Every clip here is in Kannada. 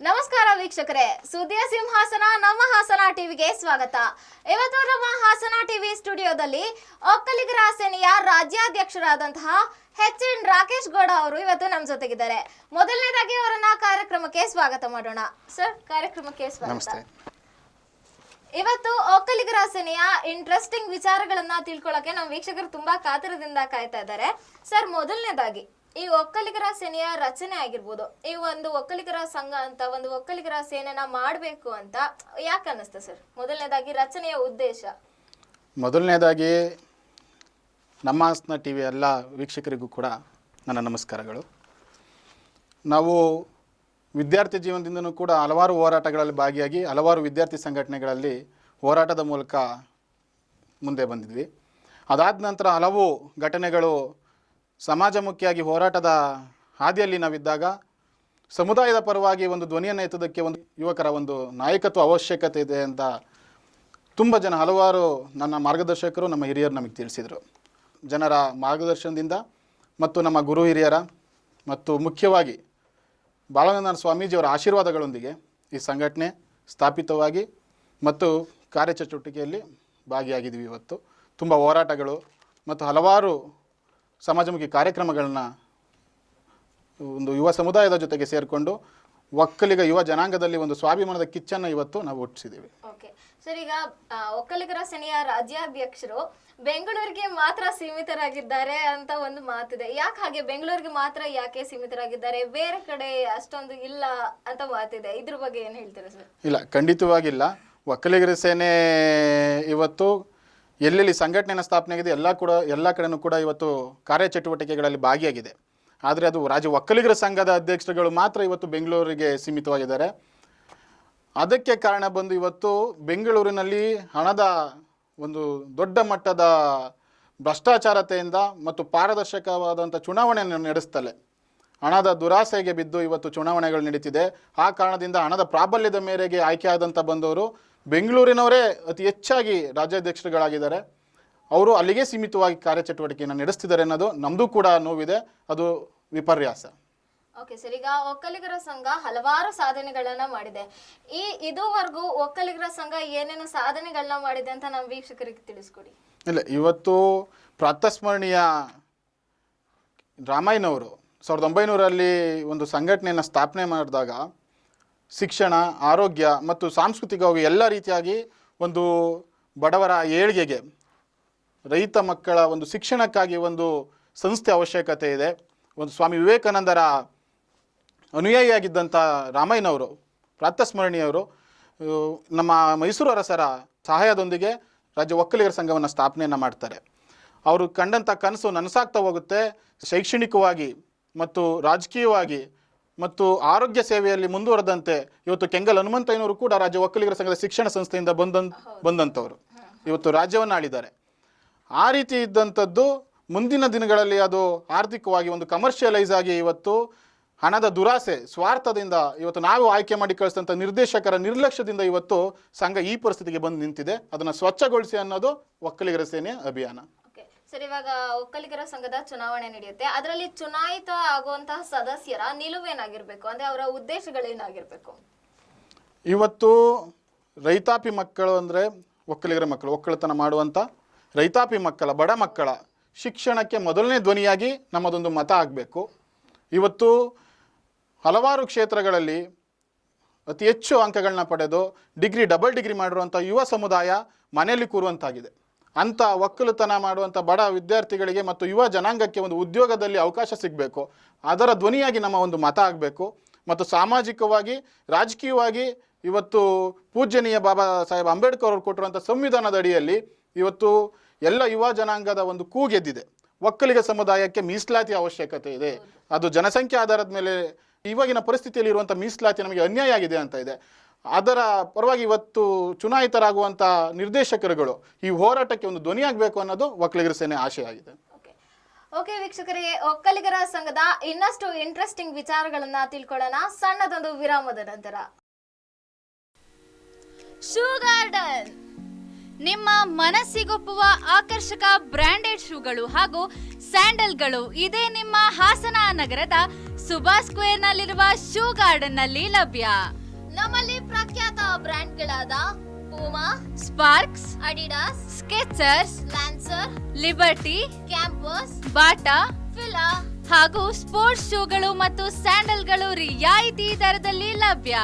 ನಮಸ್ಕಾರ ವೀಕ್ಷಕರೇ, ಸುದ್ದಿಯ ಸಿಂಹಾಸನ ನಮ್ಮ ಹಾಸನ ಟಿವಿಗೆ ಸ್ವಾಗತ. ಇವತ್ತು ನಮ್ಮ ಹಾಸನ ಟಿವಿ ಸ್ಟುಡಿಯೋದಲ್ಲಿ ಒಕ್ಕಲಿಗರ ಸೇನೆಯ ರಾಜ್ಯಾಧ್ಯಕ್ಷರಾದಂತಹ ಎನ್ ರಾಕೇಶ್ ಗೌಡ ಅವರು ಇವತ್ತು ನಮ್ಮ ಜೊತೆಗಿದ್ದಾರೆ. ಮೊದಲನೇದಾಗಿ ಅವರನ್ನ ಕಾರ್ಯಕ್ರಮಕ್ಕೆ ಸ್ವಾಗತ ಮಾಡೋಣ. ಸರ್, ಕಾರ್ಯಕ್ರಮಕ್ಕೆ ಸ್ವಾಗತ. ಇವತ್ತು ಒಕ್ಕಲಿಗರ ಸೇನೆಯ ಇಂಟ್ರೆಸ್ಟಿಂಗ್ ವಿಚಾರಗಳನ್ನ ತಿಳ್ಕೊಳ್ಳೋಕೆ ನಮ್ಮ ವೀಕ್ಷಕರು ತುಂಬಾ ಕಾತರದಿಂದ ಕಾಯ್ತಾ ಇದ್ದಾರೆ. ಸರ್, ಮೊದಲನೇದಾಗಿ ಈ ಒಕ್ಕಲಿಗರ ಸೇನೆಯ ರಚನೆ ಆಗಿರ್ಬೋದು, ಈ ಒಂದು ಒಕ್ಕಲಿಗರ ಸಂಘ ಅಂತ ಒಂದು ಒಕ್ಕಲಿಗರ ಸೇನೆನ ಮಾಡಬೇಕು ಅಂತ ಯಾಕೆ ಅನ್ನಿಸ್ತು ಸರ್? ಮೊದಲನೇದಾಗಿ ರಚನೆಯ ಉದ್ದೇಶ. ಮೊದಲನೇದಾಗಿ ನಮ್ಮ ಹಾಸನ ಟಿ ವಿ ಎಲ್ಲ ವೀಕ್ಷಕರಿಗೂ ಕೂಡ ನನ್ನ ನಮಸ್ಕಾರಗಳು. ನಾವು ವಿದ್ಯಾರ್ಥಿ ಜೀವನದಿಂದನೂ ಕೂಡ ಹಲವಾರು ಹೋರಾಟಗಳಲ್ಲಿ ಭಾಗಿಯಾಗಿ ಹಲವಾರು ವಿದ್ಯಾರ್ಥಿ ಸಂಘಟನೆಗಳಲ್ಲಿ ಹೋರಾಟದ ಮೂಲಕ ಮುಂದೆ ಬಂದಿದ್ವಿ. ಅದಾದ ನಂತರ ಹಲವು ಘಟನೆಗಳು ಸಮಾಜಮುಖಿಯಾಗಿ ಹೋರಾಟದ ಹಾದಿಯಲ್ಲಿ ನಾವಿದ್ದಾಗ ಸಮುದಾಯದ ಪರವಾಗಿ ಒಂದು ಧ್ವನಿಯನ್ನು ಎತ್ತೋದಕ್ಕೆ ಒಂದು ಯುವಕರ ಒಂದು ನಾಯಕತ್ವ ಅವಶ್ಯಕತೆ ಇದೆ ಅಂತ ತುಂಬ ಜನ ಹಲವಾರು ನನ್ನ ಮಾರ್ಗದರ್ಶಕರು, ನಮ್ಮ ಹಿರಿಯರು ನಮಗೆ ತಿಳಿಸಿದರು. ಜನರ ಮಾರ್ಗದರ್ಶನದಿಂದ ಮತ್ತು ನಮ್ಮ ಗುರು ಹಿರಿಯರ ಮತ್ತು ಮುಖ್ಯವಾಗಿ ಬಾಲಗಂಗಾಧರ ಸ್ವಾಮೀಜಿಯವರ ಆಶೀರ್ವಾದಗಳೊಂದಿಗೆ ಈ ಸಂಘಟನೆ ಸ್ಥಾಪಿತವಾಗಿ ಮತ್ತು ಕಾರ್ಯಚಟುವಟಿಕೆಯಲ್ಲಿ ಭಾಗಿಯಾಗಿದ್ದೀವಿ. ಇವತ್ತು ತುಂಬ ಹೋರಾಟಗಳು ಮತ್ತು ಹಲವಾರು ಸಮಾಜಮುಖಿ ಕಾರ್ಯಕ್ರಮಗಳನ್ನ ಒಂದು ಯುವ ಸಮುದಾಯದ ಜೊತೆಗೆ ಸೇರಿಕೊಂಡು ಒಕ್ಕಲಿಗ ಯುವ ಜನಾಂಗದಲ್ಲಿ ಒಂದು ಸ್ವಾಭಿಮಾನದ ಕಿಚ್ಚನ್ನು ಇವತ್ತು ನಾವು ಹುಟ್ಟಿಸಿದ್ದೀವಿ. ಓಕೆ ಸರ್, ಈಗ ಒಕ್ಕಲಿಗರ ಸೇನೆಯ ರಾಜ್ಯಾಧ್ಯಕ್ಷರು ಬೆಂಗಳೂರಿಗೆ ಮಾತ್ರ ಸೀಮಿತರಾಗಿದ್ದಾರೆ ಅಂತ ಒಂದು ಮಾತಿದೆ. ಯಾಕೆ ಹಾಗೆ? ಬೆಂಗಳೂರಿಗೆ ಮಾತ್ರ ಯಾಕೆ ಸೀಮಿತರಾಗಿದ್ದಾರೆ? ಬೇರೆ ಕಡೆ ಅಷ್ಟೊಂದು ಇಲ್ಲ ಅಂತ ಮಾತಿದೆ. ಇದ್ರ ಬಗ್ಗೆ ಏನು ಹೇಳ್ತೀರಾ ಸರ್? ಇಲ್ಲ, ಖಂಡಿತವಾಗಿಲ್ಲ. ಒಕ್ಕಲಿಗರ ಸೇನೆ ಇವತ್ತು ಎಲ್ಲೆಲ್ಲಿ ಸಂಘಟನೆಯ ಸ್ಥಾಪನೆ ಆಗಿದೆ ಎಲ್ಲ ಕಡೆನೂ ಕೂಡ ಇವತ್ತು ಕಾರ್ಯಚಟುವಟಿಕೆಗಳಲ್ಲಿ ಭಾಗಿಯಾಗಿದೆ. ಆದರೆ ಅದು ರಾಜ್ಯ ಒಕ್ಕಲಿಗರ ಸಂಘದ ಅಧ್ಯಕ್ಷರುಗಳು ಮಾತ್ರ ಇವತ್ತು ಬೆಂಗಳೂರಿಗೆ ಸೀಮಿತವಾಗಿದ್ದಾರೆ. ಅದಕ್ಕೆ ಕಾರಣ ಬಂದು ಇವತ್ತು ಬೆಂಗಳೂರಿನಲ್ಲಿ ಹಣದ ಒಂದು ದೊಡ್ಡ ಮಟ್ಟದ ಭ್ರಷ್ಟಾಚಾರತೆಯಿಂದ ಮತ್ತು ಪಾರದರ್ಶಕವಾದಂಥ ಚುನಾವಣೆಯನ್ನು ನಡೆಸ್ತಲೇ ಹಣದ ದುರಾಸೆಗೆ ಬಿದ್ದು ಇವತ್ತು ಚುನಾವಣೆಗಳು ನಡೀತಿದೆ. ಆ ಕಾರಣದಿಂದ ಹಣದ ಪ್ರಾಬಲ್ಯದ ಮೇರೆಗೆ ಆಯ್ಕೆಯಾದಂಥ ಬಂದವರು ಬೆಂಗಳೂರಿನವರೇ ಅತಿ ಹೆಚ್ಚಾಗಿ ರಾಜ್ಯಾಧ್ಯಕ್ಷರುಗಳಾಗಿದ್ದಾರೆ. ಅವರು ಅಲ್ಲಿಗೆ ಸೀಮಿತವಾಗಿ ಕಾರ್ಯಚಟುವಟಿಕೆಯನ್ನು ನಡೆಸ್ತಿದ್ದಾರೆ ಅನ್ನೋದು ನಮ್ಮದು ಕೂಡ ನೋವಿದೆ. ಅದು ವಿಪರ್ಯಾಸ. ಓಕೆ ಸರ್, ಈಗ ಒಕ್ಕಲಿಗರ ಸಂಘ ಹಲವಾರು ಸಾಧನೆಗಳನ್ನ ಮಾಡಿದೆ. ಇದುವರೆಗೂ ಒಕ್ಕಲಿಗರ ಸಂಘ ಏನೇನು ಸಾಧನೆಗಳನ್ನ ಮಾಡಿದೆ ಅಂತ ನಮ್ಮ ವೀಕ್ಷಕರಿಗೆ ತಿಳಿಸ್ಕೊಡಿ. ಇಲ್ಲ, ಇವತ್ತು ಪ್ರಾತಸ್ಮರಣೀಯ ರಾಮಯ್ಯನವರು 1900ರಲ್ಲಿ ಒಂದು ಸಂಘಟನೆಯನ್ನು ಸ್ಥಾಪನೆ ಮಾಡಿದಾಗ ಶಿಕ್ಷಣ, ಆರೋಗ್ಯ ಮತ್ತು ಸಾಂಸ್ಕೃತಿಕವಾಗಿ ಎಲ್ಲ ರೀತಿಯಾಗಿ ಒಂದು ಬಡವರ ಏಳ್ಗೆಗೆ, ರೈತ ಮಕ್ಕಳ ಒಂದು ಶಿಕ್ಷಣಕ್ಕಾಗಿ ಒಂದು ಸಂಸ್ಥೆ ಅವಶ್ಯಕತೆ ಇದೆ. ಒಂದು ಸ್ವಾಮಿ ವಿವೇಕಾನಂದರ ಅನುಯಾಯಿಯಾಗಿದ್ದಂಥ ರಾಮಯ್ಯನವರು, ಪ್ರಾತಸ್ಮರಣೀಯವರು, ನಮ್ಮ ಮೈಸೂರು ಅರಸರ ಸಹಾಯದೊಂದಿಗೆ ರಾಜ್ಯ ಒಕ್ಕಲಿಗರ ಸಂಘವನ್ನು ಸ್ಥಾಪನೆಯನ್ನು ಮಾಡ್ತಾರೆ. ಅವರು ಕಂಡಂಥ ಕನಸು ನನಸಾಗ್ತಾ ಹೋಗುತ್ತೆ. ಶೈಕ್ಷಣಿಕವಾಗಿ ಮತ್ತು ರಾಜಕೀಯವಾಗಿ ಮತ್ತು ಆರೋಗ್ಯ ಸೇವೆಯಲ್ಲಿ ಮುಂದುವರೆದಂತೆ ಇವತ್ತು ಕೆಂಗಲ್ ಹನುಮಂತಯ್ಯನವರು ಕೂಡ ರಾಜ್ಯ ಒಕ್ಕಲಿಗರ ಸಂಘದ ಶಿಕ್ಷಣ ಸಂಸ್ಥೆಯಿಂದ ಬಂದಂಥವರು ಇವತ್ತು ರಾಜ್ಯವನ್ನು ಆಳಿದ್ದಾರೆ. ಆ ರೀತಿ ಇದ್ದಂಥದ್ದು ಮುಂದಿನ ದಿನಗಳಲ್ಲಿ ಅದು ಆರ್ಥಿಕವಾಗಿ ಒಂದು ಕಮರ್ಷಿಯಲೈಸ್ ಆಗಿ ಇವತ್ತು ಹಣದ ದುರಾಸೆ, ಸ್ವಾರ್ಥದಿಂದ ಇವತ್ತು ನಾವು ಆಯ್ಕೆ ಮಾಡಿ ಕಳಿಸಿದಂಥ ನಿರ್ದೇಶಕರ ನಿರ್ಲಕ್ಷ್ಯದಿಂದ ಇವತ್ತು ಸಂಘ ಈ ಪರಿಸ್ಥಿತಿಗೆ ಬಂದು ನಿಂತಿದೆ. ಅದನ್ನು ಸ್ವಚ್ಛಗೊಳಿಸಿ ಅನ್ನೋದು ಒಕ್ಕಲಿಗರ ಸೇನೆಯ ಅಭಿಯಾನ. ಸರ್, ಇವಾಗ ಒಕ್ಕಲಿಗರ ಸಂಘದ ಚುನಾವಣೆ ನಡೆಯುತ್ತೆ. ಅದರಲ್ಲಿ ಚುನಾಯಿತ ಆಗುವಂತಹ ಸದಸ್ಯರ ನಿಲುವೇನಾಗಿರ್ಬೇಕು, ಅಂದ್ರೆ ಅವರ ಉದ್ದೇಶಗಳೇನಾಗಿರ್ಬೇಕು? ಇವತ್ತು ರೈತಾಪಿ ಮಕ್ಕಳು ಅಂದರೆ ಒಕ್ಕಲಿಗರ ಮಕ್ಕಳು, ಒಕ್ಕಲತನ ಮಾಡುವಂಥ ರೈತಾಪಿ ಮಕ್ಕಳ, ಬಡ ಮಕ್ಕಳ ಶಿಕ್ಷಣಕ್ಕೆ ಮೊದಲನೇ ಧ್ವನಿಯಾಗಿ ನಮ್ಮದೊಂದು ಮತ ಆಗಬೇಕು. ಇವತ್ತು ಹಲವಾರು ಕ್ಷೇತ್ರಗಳಲ್ಲಿ ಅತಿ ಹೆಚ್ಚು ಅಂಕಗಳನ್ನ ಪಡೆದು ಡಬಲ್ ಡಿಗ್ರಿ ಮಾಡಿರುವಂಥ ಯುವ ಸಮುದಾಯ ಮನೆಯಲ್ಲಿ ಕೂರುವಂತಾಗಿದೆ. ಅಂಥ ಒಕ್ಕಲುತನ ಮಾಡುವಂಥ ಬಡ ವಿದ್ಯಾರ್ಥಿಗಳಿಗೆ ಮತ್ತು ಯುವ ಜನಾಂಗಕ್ಕೆ ಒಂದು ಉದ್ಯೋಗದಲ್ಲಿ ಅವಕಾಶ ಸಿಗಬೇಕು. ಅದರ ಧ್ವನಿಯಾಗಿ ನಮ್ಮ ಒಂದು ಮತ ಆಗಬೇಕು. ಮತ್ತು ಸಾಮಾಜಿಕವಾಗಿ, ರಾಜಕೀಯವಾಗಿ ಇವತ್ತು ಪೂಜ್ಯನೀಯ ಬಾಬಾ ಸಾಹೇಬ್ ಅಂಬೇಡ್ಕರ್ ಅವರು ಕೊಟ್ಟಿರುವಂಥ ಸಂವಿಧಾನದ ಅಡಿಯಲ್ಲಿ ಇವತ್ತು ಎಲ್ಲ ಯುವ ಜನಾಂಗದ ಒಂದು ಕೂಗೆದ್ದಿದೆ. ಒಕ್ಕಲಿಗ ಸಮುದಾಯಕ್ಕೆ ಮೀಸಲಾತಿ ಅವಶ್ಯಕತೆ ಇದೆ. ಅದು ಜನಸಂಖ್ಯೆ ಆಧಾರದ ಮೇಲೆ ಇವಾಗಿನ ಪರಿಸ್ಥಿತಿಯಲ್ಲಿ ಇರುವಂಥ ಮೀಸಲಾತಿ ನಮಗೆ ಅನ್ಯಾಯ ಆಗಿದೆ ಅಂತ ಇದೆ. ಅದರ ಪರವಾಗಿ ಇವತ್ತು ಚುನಾಯಿತರಾಗುವಂಥ ನಿರ್ದೇಶಕರುಗಳು ಈ ಹೋರಾಟಕ್ಕೆ ಒಂದು ಧ್ವನಿಯಾಗಬೇಕು ಅನ್ನೋದು ಒಕ್ಕಲಿಗರ ಸೇನೆ ಆಶಯ ಆಗಿದೆ. ಓಕೆ ವೀಕ್ಷಕರಿಗೆ, ಒಕ್ಕಲಿಗರ ಸಂಘದ ಇನ್ನಷ್ಟು ಇಂಟ್ರೆಸ್ಟಿಂಗ್ ವಿಚಾರಗಳನ್ನ ತಿಳ್ಕೊಳ್ಳೋಣ ಸಣ್ಣದೊಂದು ವಿರಾಮದ ನಂತರ. ಶೂ ಗಾರ್ಡನ್ ನಿಮ್ಮ ಮನಸ್ಸಿಗೊಪ್ಪುವ ಆಕರ್ಷಕ ಬ್ರಾಂಡೆಡ್ ಶೂಗಳು ಹಾಗೂ ಸ್ಯಾಂಡಲ್ಗಳು ಇದೇ ನಿಮ್ಮ ಹಾಸನ ನಗರದ ಸುಭಾಷ್ ಸ್ಕ್ವೇರ್ ನಲ್ಲಿರುವ ಶೂ ಗಾರ್ಡನ್ ನಲ್ಲಿ ಲಭ್ಯ. ನಮ್ಮಲ್ಲಿ ಪ್ರಖ್ಯಾತ ಬ್ರ್ಯಾಂಡ್ಗಳಾದ Puma, Sparx, Adidas, Skechers, Lancer, Liberty, Campus, Bata Fila ಹಾಗೂ ಸ್ಪೋರ್ಟ್ಸ್ ಶೂಗಳು ಮತ್ತು ಸ್ಯಾಂಡಲ್ಗಳು ರಿಯಾಯಿತಿ ದರದಲ್ಲಿ ಲಭ್ಯ.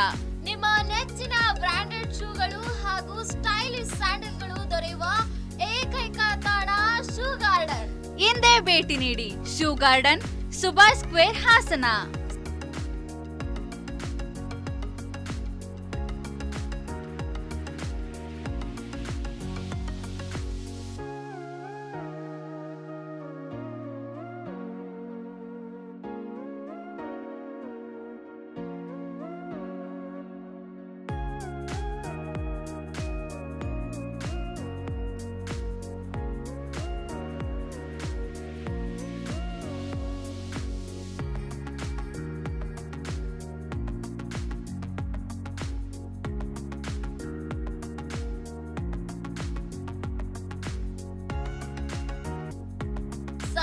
ನಿಮ್ಮ ನೆಚ್ಚಿನ ಬ್ರಾಂಡೆಡ್ ಶೂಗಳು ಹಾಗೂ ಸ್ಟೈಲಿಶ್ ಸ್ಯಾಂಡಲ್ಗಳು ದೊರೆಯುವ ಏಕೈಕ ತಾಣ ಶೂ ಗಾರ್ಡನ್. ಹಿಂದೆ ಭೇಟಿ ನೀಡಿ. Shoe garden, Subhash square, Hassan.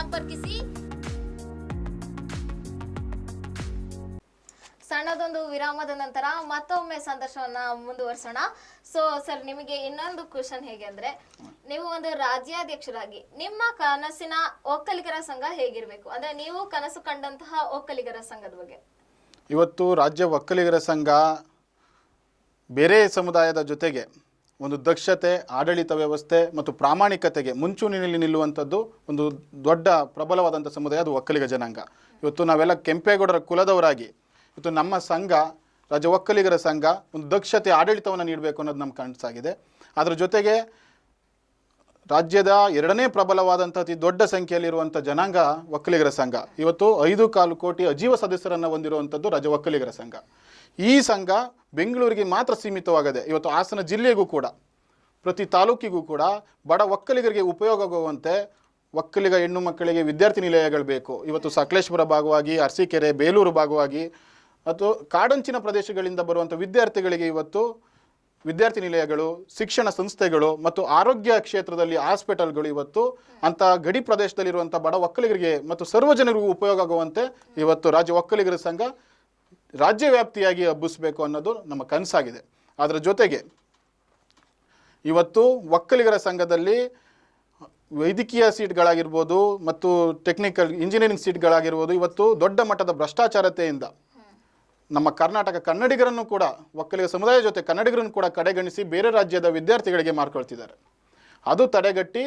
ಸಂಪರ್ಕಿಸಿ. ಸಣ್ಣದೊಂದು ವಿರಾಮದ ನಂತರ ಮತ್ತೊಮ್ಮೆ ಸಂದರ್ಶನವನ್ನ ಮುಂದುವರಿಸೋಣ. ಸೊ ಸರ್, ನಿಮಗೆ ಇನ್ನೊಂದು ಕ್ವಶನ್ ಹೇಗೆ ಅಂದ್ರೆ, ನೀವು ಒಂದು ರಾಜ್ಯಾಧ್ಯಕ್ಷರಾಗಿ ನಿಮ್ಮ ಕನಸಿನ ಒಕ್ಕಲಿಗರ ಸಂಘ ಹೇಗಿರ್ಬೇಕು, ಅಂದ್ರೆ ನೀವು ಕನಸು ಕಂಡಂತಹ ಒಕ್ಕಲಿಗರ ಸಂಘದ ಬಗ್ಗೆ. ಇವತ್ತು ರಾಜ್ಯ ಒಕ್ಕಲಿಗರ ಸಂಘ ಬೇರೆ ಸಮುದಾಯದ ಜೊತೆಗೆ ಒಂದು ದಕ್ಷತೆ, ಆಡಳಿತ ವ್ಯವಸ್ಥೆ ಮತ್ತು ಪ್ರಾಮಾಣಿಕತೆಗೆ ಮುಂಚೂಣಿಯಲ್ಲಿ ನಿಲ್ಲುವಂಥದ್ದು ಒಂದು ದೊಡ್ಡ ಪ್ರಬಲವಾದಂಥ ಸಮುದಾಯ, ಅದು ಒಕ್ಕಲಿಗ ಜನಾಂಗ. ಇವತ್ತು ನಾವೆಲ್ಲ ಕೆಂಪೇಗೌಡರ ಕುಲದವರಾಗಿ ಇವತ್ತು ನಮ್ಮ ಸಂಘ, ರಾಜ್ಯ ಒಕ್ಕಲಿಗರ ಸಂಘ, ಒಂದು ದಕ್ಷತೆ ಆಡಳಿತವನ್ನು ನೀಡಬೇಕು ಅನ್ನೋದು ನಮ್ಮ ಕನಸಾಗಿದೆ. ಅದರ ಜೊತೆಗೆ ರಾಜ್ಯದ ಎರಡನೇ ಪ್ರಬಲವಾದಂಥ ಅತಿ ದೊಡ್ಡ ಸಂಖ್ಯೆಯಲ್ಲಿರುವಂಥ ಜನಾಂಗ ಒಕ್ಕಲಿಗರ ಸಂಘ. ಇವತ್ತು 5.25 ಕೋಟಿ ಅಜೀವ ಸದಸ್ಯರನ್ನು ಹೊಂದಿರುವಂಥದ್ದು ರಾಜ್ಯ ಒಕ್ಕಲಿಗರ ಸಂಘ. ಈ ಸಂಘ ಬೆಂಗಳೂರಿಗೆ ಮಾತ್ರ ಸೀಮಿತವಾಗದೆ ಇವತ್ತು ಹಾಸನ ಜಿಲ್ಲೆಗೂ ಕೂಡ, ಪ್ರತಿ ತಾಲೂಕಿಗೂ ಕೂಡ ಬಡ ಒಕ್ಕಲಿಗರಿಗೆ ಉಪಯೋಗ ಆಗುವಂತೆ ಒಕ್ಕಲಿಗ ಹೆಣ್ಣು ಮಕ್ಕಳಿಗೆ ವಿದ್ಯಾರ್ಥಿ ನಿಲಯಗಳು ಬೇಕು. ಇವತ್ತು ಸಕಲೇಶ್ಪುರ ಭಾಗವಾಗಿ, ಅರಸೀಕೆರೆ, ಬೇಲೂರು ಭಾಗವಾಗಿ ಅಥವಾ ಕಾಡಂಚಿನ ಪ್ರದೇಶಗಳಿಂದ ಬರುವಂಥ ವಿದ್ಯಾರ್ಥಿಗಳಿಗೆ ಇವತ್ತು ವಿದ್ಯಾರ್ಥಿ ನಿಲಯಗಳು, ಶಿಕ್ಷಣ ಸಂಸ್ಥೆಗಳು ಮತ್ತು ಆರೋಗ್ಯ ಕ್ಷೇತ್ರದಲ್ಲಿ ಹಾಸ್ಪಿಟಲ್ಗಳು ಇವತ್ತು ಅಂಥ ಗಡಿ ಪ್ರದೇಶದಲ್ಲಿರುವಂಥ ಬಡ ಒಕ್ಕಲಿಗರಿಗೆ ಮತ್ತು ಸರ್ವಜನರಿಗೂ ಉಪಯೋಗ ಆಗುವಂತೆ ಇವತ್ತು ರಾಜ್ಯ ಒಕ್ಕಲಿಗರ ಸಂಘ ರಾಜ್ಯ ವ್ಯಾಪ್ತಿಯಾಗಿ ಹಬ್ಬಿಸಬೇಕು ಅನ್ನೋದು ನಮ್ಮ ಕನಸಾಗಿದೆ. ಅದರ ಜೊತೆಗೆ ಇವತ್ತು ಒಕ್ಕಲಿಗರ ಸಂಘದಲ್ಲಿ ವೈದ್ಯಕೀಯ ಸೀಟ್ಗಳಾಗಿರ್ಬೋದು ಮತ್ತು ಟೆಕ್ನಿಕಲ್ ಇಂಜಿನಿಯರಿಂಗ್ ಸೀಟ್ಗಳಾಗಿರ್ಬೋದು, ಇವತ್ತು ದೊಡ್ಡ ಮಟ್ಟದ ಭ್ರಷ್ಟಾಚಾರತೆಯಿಂದ ನಮ್ಮ ಕರ್ನಾಟಕ ಕನ್ನಡಿಗರನ್ನು ಕೂಡ, ಒಕ್ಕಲಿಗ ಸಮುದಾಯ ಜೊತೆ ಕನ್ನಡಿಗರನ್ನು ಕೂಡ ಕಡೆಗಣಿಸಿ ಬೇರೆ ರಾಜ್ಯದ ವಿದ್ಯಾರ್ಥಿಗಳಿಗೆ ಮಾರ್ಕೊಳ್ತಿದ್ದಾರೆ. ಅದು ತಡೆಗಟ್ಟಿ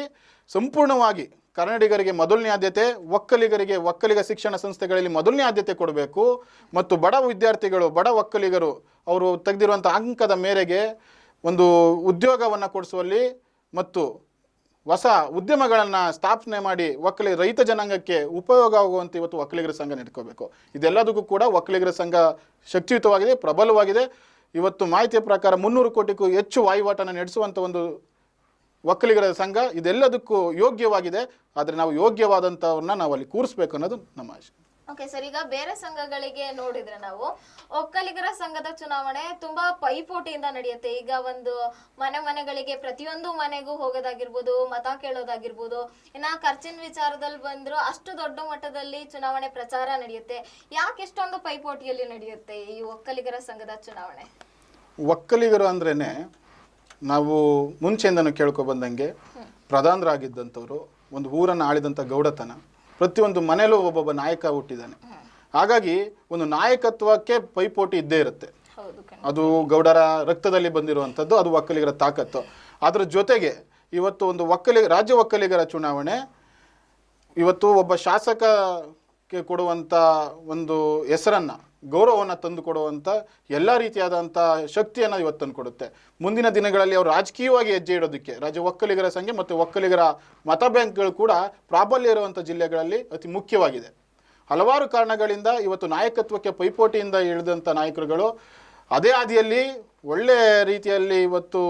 ಸಂಪೂರ್ಣವಾಗಿ ಕನ್ನಡಿಗರಿಗೆ ಮೊದಲನೇ ಆದ್ಯತೆ, ಒಕ್ಕಲಿಗರಿಗೆ ಒಕ್ಕಲಿಗ ಶಿಕ್ಷಣ ಸಂಸ್ಥೆಗಳಲ್ಲಿ ಮೊದಲನೇ ಆದ್ಯತೆ ಕೊಡಬೇಕು ಮತ್ತು ಬಡ ವಿದ್ಯಾರ್ಥಿಗಳು, ಬಡ ಒಕ್ಕಲಿಗರು ಅವರು ತೆಗೆದಿರುವಂಥ ಅಂಕದ ಮೇರೆಗೆ ಒಂದು ಉದ್ಯೋಗವನ್ನು ಕೊಡಿಸುವಲ್ಲಿ ಮತ್ತು ಹೊಸ ಉದ್ಯಮಗಳನ್ನು ಸ್ಥಾಪನೆ ಮಾಡಿ ರೈತ ಜನಾಂಗಕ್ಕೆ ಉಪಯೋಗ ಆಗುವಂತೆ ಇವತ್ತು ಒಕ್ಕಲಿಗರ ಸಂಘ ನಡ್ಕೋಬೇಕು. ಇದೆಲ್ಲದಕ್ಕೂ ಕೂಡ ಒಕ್ಕಲಿಗರ ಸಂಘ ಶಕ್ತಿಯುತವಾಗಿದೆ, ಪ್ರಬಲವಾಗಿದೆ. ಇವತ್ತು ಮಾಹಿತಿಯ ಪ್ರಕಾರ 300 ಕೋಟಿಗೂ ಹೆಚ್ಚು ವಹಿವಾಟನ್ನು ನಡೆಸುವಂಥ ಒಂದು ಒಕ್ಕಲಿಗರ ಸಂಘ ಇದೆಲ್ಲದಕ್ಕೂ ಯೋಗ್ಯವಾಗಿದೆ. ಆದರೆ ನಾವು ಯೋಗ್ಯವಾದಂಥವ್ರನ್ನ ನಾವು ಅಲ್ಲಿ ಕೂರಿಸ್ಬೇಕು ಅನ್ನೋದು ನಮ್ಮ ಆಶೆ. ಓಕೆ ಸರ್, ಈಗ ಬೇರೆ ಸಂಘಗಳಿಗೆ ನೋಡಿದ್ರೆ ನಾವು ಒಕ್ಕಲಿಗರ ಸಂಘದ ಚುನಾವಣೆ ತುಂಬಾ ಪೈಪೋಟಿಯಿಂದ ನಡೆಯುತ್ತೆ. ಈಗ ಒಂದು ಮನೆಗಳಿಗೆ ಪ್ರತಿಯೊಂದು ಮನೆಗೂ ಹೋಗೋದಾಗಿರ್ಬೋದು, ಮತ ಕೇಳೋದಾಗಿರ್ಬೋದು, ಇನ್ನ ಖರ್ಚಿನ ವಿಚಾರದಲ್ಲಿ ಬಂದ್ರು ಅಷ್ಟು ದೊಡ್ಡ ಮಟ್ಟದಲ್ಲಿ ಚುನಾವಣೆ ಪ್ರಚಾರ ನಡೆಯುತ್ತೆ. ಯಾಕೆ ಇಷ್ಟೊಂದು ಪೈಪೋಟಿಯಲ್ಲಿ ನಡೆಯುತ್ತೆ ಈ ಒಕ್ಕಲಿಗರ ಸಂಘದ ಚುನಾವಣೆ? ಒಕ್ಕಲಿಗರು ಅಂದ್ರೇನೆ ನಾವು ಮುಂಚೆಯಿಂದನೂ ಕೇಳ್ಕೊಬಂದಂಗೆ ಪ್ರಧಾನರಾಗಿದ್ದಂಥವ್ರು, ಒಂದು ಊರನ್ನು ಆಳಿದಂಥ ಗೌಡತನ, ಪ್ರತಿಯೊಂದು ಮನೆಯಲ್ಲೂ ಒಬ್ಬೊಬ್ಬ ನಾಯಕ ಹುಟ್ಟಿದ್ದಾನೆ. ಹಾಗಾಗಿ ಒಂದು ನಾಯಕತ್ವಕ್ಕೆ ಪೈಪೋಟಿ ಇದ್ದೇ ಇರುತ್ತೆ. ಅದು ಗೌಡರ ರಕ್ತದಲ್ಲಿ ಬಂದಿರುವಂಥದ್ದು, ಅದು ಒಕ್ಕಲಿಗರ ತಾಕತ್ತು. ಅದರ ಜೊತೆಗೆ ಇವತ್ತು ಒಂದು ರಾಜ್ಯ ಒಕ್ಕಲಿಗರ ಚುನಾವಣೆ ಇವತ್ತು ಒಬ್ಬ ಶಾಸಕಕ್ಕೆ ಕೊಡುವಂಥ ಒಂದು ಹೆಸರನ್ನು, ಗೌರವವನ್ನು ತಂದು ಕೊಡುವಂಥ ಎಲ್ಲ ರೀತಿಯಾದಂಥ ಶಕ್ತಿಯನ್ನು ಇವತ್ತು ತಂದು ಕೊಡುತ್ತೆ. ಮುಂದಿನ ದಿನಗಳಲ್ಲಿ ಅವರು ರಾಜಕೀಯವಾಗಿ ಹೆಜ್ಜೆ ಇಡೋದಕ್ಕೆ ರಾಜ್ಯ ಒಕ್ಕಲಿಗರ ಸಂಘ ಮತ್ತು ಒಕ್ಕಲಿಗರ ಮತ ಬ್ಯಾಂಕ್ಗಳು ಕೂಡ ಪ್ರಾಬಲ್ಯ ಇರುವಂಥ ಜಿಲ್ಲೆಗಳಲ್ಲಿ ಅತಿ ಮುಖ್ಯವಾಗಿದೆ. ಹಲವಾರು ಕಾರಣಗಳಿಂದ ಇವತ್ತು ನಾಯಕತ್ವಕ್ಕೆ ಪೈಪೋಟಿಯಿಂದ ಇಳಿದಂಥ ನಾಯಕರುಗಳು ಅದೇ ಹಾದಿಯಲ್ಲಿ ಒಳ್ಳೆ ರೀತಿಯಲ್ಲಿ ಇವತ್ತು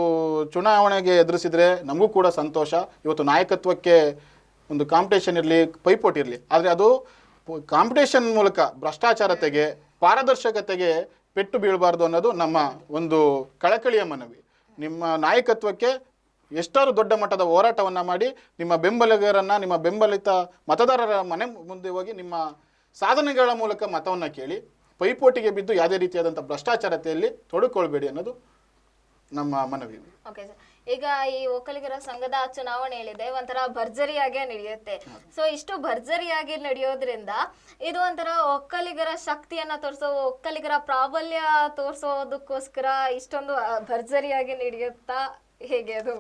ಚುನಾವಣೆಗೆ ಎದುರಿಸಿದರೆ ನಮಗೂ ಕೂಡ ಸಂತೋಷ. ಇವತ್ತು ನಾಯಕತ್ವಕ್ಕೆ ಒಂದು ಕಾಂಪಿಟೇಷನ್ ಇರಲಿ, ಪೈಪೋಟಿ ಇರಲಿ, ಆದರೆ ಅದು ಕಾಂಪಿಟೇಷನ್ ಮೂಲಕ ಭ್ರಷ್ಟಾಚಾರತೆಗೆ, ಪಾರದರ್ಶಕತೆಗೆ ಪೆಟ್ಟು ಬೀಳಬಾರ್ದು ಅನ್ನೋದು ನಮ್ಮ ಒಂದು ಕಳಕಳಿಯ ಮನವಿ. ನಿಮ್ಮ ನಾಯಕತ್ವಕ್ಕೆ ಎಷ್ಟಾರು ದೊಡ್ಡ ಮಟ್ಟದ ಹೋರಾಟವನ್ನು ಮಾಡಿ ನಿಮ್ಮ ಬೆಂಬಲಿಗರನ್ನು, ನಿಮ್ಮ ಬೆಂಬಲಿತ ಮತದಾರರ ಮನೆ ಮುಂದೆ ಹೋಗಿ ನಿಮ್ಮ ಸಾಧನೆಗಳ ಮೂಲಕ ಮತವನ್ನು ಕೇಳಿ ಪೈಪೋಟಿಗೆ ಬಿದ್ದು ಯಾವುದೇ ರೀತಿಯಾದಂಥ ಭ್ರಷ್ಟಾಚಾರತೆಯಲ್ಲಿ ತೊಡಕೊಳ್ಬೇಡಿ ಅನ್ನೋದು ನಮ್ಮ ಮನವಿ. ಓಕೆ ಸರ್, ಈಗ ಈ ಒಕ್ಕಲಿಗರ ಸಂಘದ ಚುನಾವಣೆಯಲ್ಲಿದೆ ಒಂಥರ ಭರ್ಜರಿಯಾಗೆ ನಡೆಯುತ್ತೆ. ಸೊ ಇಷ್ಟು ಭರ್ಜರಿಯಾಗಿ ನಡೆಯೋದ್ರಿಂದ ಇದು ಒಂಥರ ಒಕ್ಕಲಿಗರ ಶಕ್ತಿಯನ್ನ ತೋರಿಸೋ, ಒಕ್ಕಲಿಗರ ಪ್ರಾಬಲ್ಯ ತೋರಿಸೋದಕ್ಕೋಸ್ಕರ ಇಷ್ಟೊಂದು ಭರ್ಜರಿಯಾಗಿ ನಡೆಯುತ್ತಾ, ಹೇಗೆ ಅದು?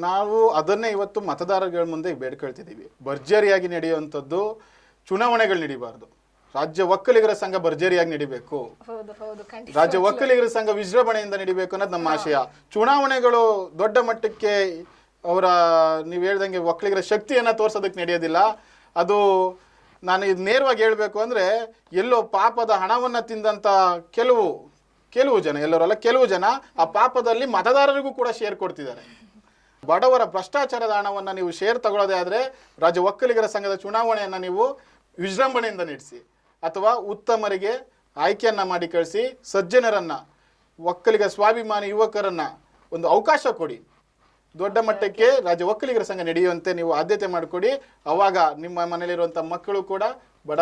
ನಾವು ಅದನ್ನೇ ಇವತ್ತು ಮತದಾರಗಳ ಮುಂದೆ ಬೇಡ್ಕೊಳ್ತಿದ್ದೀವಿ. ಭರ್ಜರಿಯಾಗಿ ನಡೆಯುವಂಥದ್ದು ಚುನಾವಣೆಗಳು ನಡೀಬಾರ್ದು. ರಾಜ್ಯ ಒಕ್ಕಲಿಗರ ಸಂಘ ಭರ್ಜರಿಯಾಗಿ ನಡಿಬೇಕು. ರಾಜ್ಯ ಒಕ್ಕಲಿಗರ ಸಂಘ ವಿಜೃಂಭಣೆಯಿಂದ ನಡಿಬೇಕು ಅನ್ನೋದು ನಮ್ಮ ಆಶಯ. ಚುನಾವಣೆಗಳು ದೊಡ್ಡ ಮಟ್ಟಕ್ಕೆ ಅವರ ನೀವು ಹೇಳ್ದಂಗೆ ಒಕ್ಕಲಿಗರ ಶಕ್ತಿಯನ್ನ ತೋರ್ಸೋದಕ್ಕೆ ನಡೆಯೋದಿಲ್ಲ. ಅದು ನಾನು ಇದು ನೇರವಾಗಿ ಹೇಳಬೇಕು ಅಂದರೆ, ಎಲ್ಲೋ ಪಾಪದ ಹಣವನ್ನು ತಿಂದಂಥ ಕೆಲವು ಜನ, ಎಲ್ಲರಲ್ಲ ಕೆಲವು ಜನ ಆ ಪಾಪದಲ್ಲಿ ಮತದಾರರಿಗೂ ಕೂಡ ಶೇರ್ ಕೊಡ್ತಿದ್ದಾರೆ. ಬಡವರ ಭ್ರಷ್ಟಾಚಾರದ ಹಣವನ್ನು ನೀವು ಶೇರ್ ತಗೊಳ್ಳೋದೇ ಆದರೆ ರಾಜ್ಯ ಒಕ್ಕಲಿಗರ ಸಂಘದ ಚುನಾವಣೆಯನ್ನು ನೀವು ವಿಜೃಂಭಣೆಯಿಂದ ನಡೆಸಿ, ಅಥವಾ ಉತ್ತಮರಿಗೆ ಆಯ್ಕೆಯನ್ನು ಮಾಡಿ ಕಳಿಸಿ, ಸಜ್ಜನರನ್ನು, ಒಕ್ಕಲಿಗ ಸ್ವಾಭಿಮಾನಿ ಯುವಕರನ್ನು ಒಂದು ಅವಕಾಶ ಕೊಡಿ. ದೊಡ್ಡ ಮಟ್ಟಕ್ಕೆ ರಾಜ್ಯ ಒಕ್ಕಲಿಗರ ಸಂಘ ನಡೆಯುವಂತೆ ನೀವು ಆದ್ಯತೆ ಮಾಡಿಕೊಡಿ. ಅವಾಗ ನಿಮ್ಮ ಮನೆಯಲ್ಲಿರುವಂಥ ಮಕ್ಕಳು ಕೂಡ, ಬಡ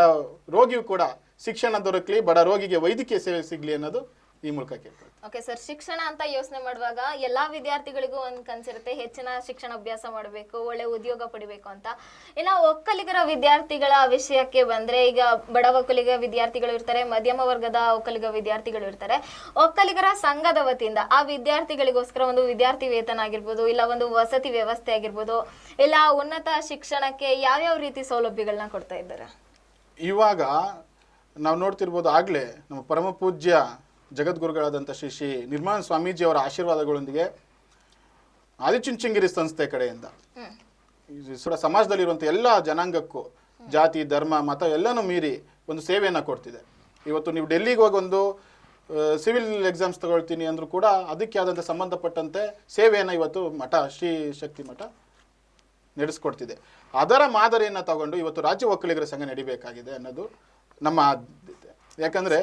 ರೋಗಿಯೂ ಕೂಡ ಶಿಕ್ಷಣ ದೊರಕಲಿ, ಬಡ ರೋಗಿಗೆ ವೈದ್ಯಕೀಯ ಸೇವೆ ಸಿಗಲಿ ಅನ್ನೋದು ಈ ಮೂಲಕ ಕೇಳ್ಕೊಳ್ತೀನಿ. ಓಕೆ ಸರ್, ಶಿಕ್ಷಣ ಅಂತ ಯೋಚನೆ ಮಾಡುವಾಗ ಎಲ್ಲಾ ವಿದ್ಯಾರ್ಥಿಗಳಿಗೂ ಒಂದು ಕನ್ಸಿರುತ್ತೆ, ಹೆಚ್ಚಿನ ಶಿಕ್ಷಣ ಅಭ್ಯಾಸ ಮಾಡಬೇಕು, ಒಳ್ಳೆ ಉದ್ಯೋಗ ಪಡಿಬೇಕು ಅಂತ. ಇನ್ನು ಒಕ್ಕಲಿಗರ ವಿದ್ಯಾರ್ಥಿಗಳ ವಿಷಯಕ್ಕೆ ಬಂದ್ರೆ, ಈಗ ಬಡ ಒಕ್ಕಲಿಗ ವಿದ್ಯಾರ್ಥಿಗಳು ಇರ್ತಾರೆ, ಮಧ್ಯಮ ವರ್ಗದ ಒಕ್ಕಲಿಗ ವಿದ್ಯಾರ್ಥಿಗಳು ಇರ್ತಾರೆ. ಒಕ್ಕಲಿಗರ ಸಂಘದ ವತಿಯಿಂದ ಆ ವಿದ್ಯಾರ್ಥಿಗಳಿಗೋಸ್ಕರ ಒಂದು ವಿದ್ಯಾರ್ಥಿ ವೇತನ ಆಗಿರ್ಬೋದು, ಇಲ್ಲ ಒಂದು ವಸತಿ ವ್ಯವಸ್ಥೆ ಆಗಿರ್ಬೋದು, ಇಲ್ಲ ಉನ್ನತ ಶಿಕ್ಷಣಕ್ಕೆ ಯಾವ್ಯಾವ ರೀತಿ ಸೌಲಭ್ಯಗಳನ್ನ ಕೊಡ್ತಾ ಇದ್ದಾರೆ? ಇವಾಗ ನಾವು ನೋಡ್ತಿರ್ಬೋದು, ಆಗಲೇ ನಮ್ಮ ಪರಮ ಪೂಜ್ಯ ಜಗದ್ಗುರುಗಳಾದಂಥ ಶ್ರೀ ನಿರ್ಮಾಣ ಸ್ವಾಮೀಜಿಯವರ ಆಶೀರ್ವಾದಗಳೊಂದಿಗೆ ಆದಿಚುಂಚನಗಿರಿ ಸಂಸ್ಥೆ ಕಡೆಯಿಂದ ಸಮಾಜದಲ್ಲಿರುವಂಥ ಎಲ್ಲ ಜನಾಂಗಕ್ಕೂ ಜಾತಿ, ಧರ್ಮ, ಮತ ಎಲ್ಲನೂ ಮೀರಿ ಒಂದು ಸೇವೆಯನ್ನು ಕೊಡ್ತಿದೆ. ಇವತ್ತು ನೀವು ಡೆಲ್ಲಿಗೆ ಹೋಗಿ ಒಂದು ಸಿವಿಲ್ ಎಕ್ಸಾಮ್ಸ್ ತಗೊಳ್ತೀನಿ ಅಂದರೂ ಕೂಡ ಅದಕ್ಕೆ ಆದಂಥ ಸಂಬಂಧಪಟ್ಟಂತೆ ಸೇವೆಯನ್ನು ಇವತ್ತು ಮಠ, ಶ್ರೀ ಶಕ್ತಿ ಮಠ ನಡೆಸ್ಕೊಡ್ತಿದೆ. ಅದರ ಮಾದರಿಯನ್ನು ತಗೊಂಡು ಇವತ್ತು ರಾಜ್ಯ ಒಕ್ಕಲಿಗರ ಸಂಘ ನಡಿಬೇಕಾಗಿದೆ ಅನ್ನೋದು ನಮ್ಮ ಆದ್ಯತೆ. ಯಾಕಂದರೆ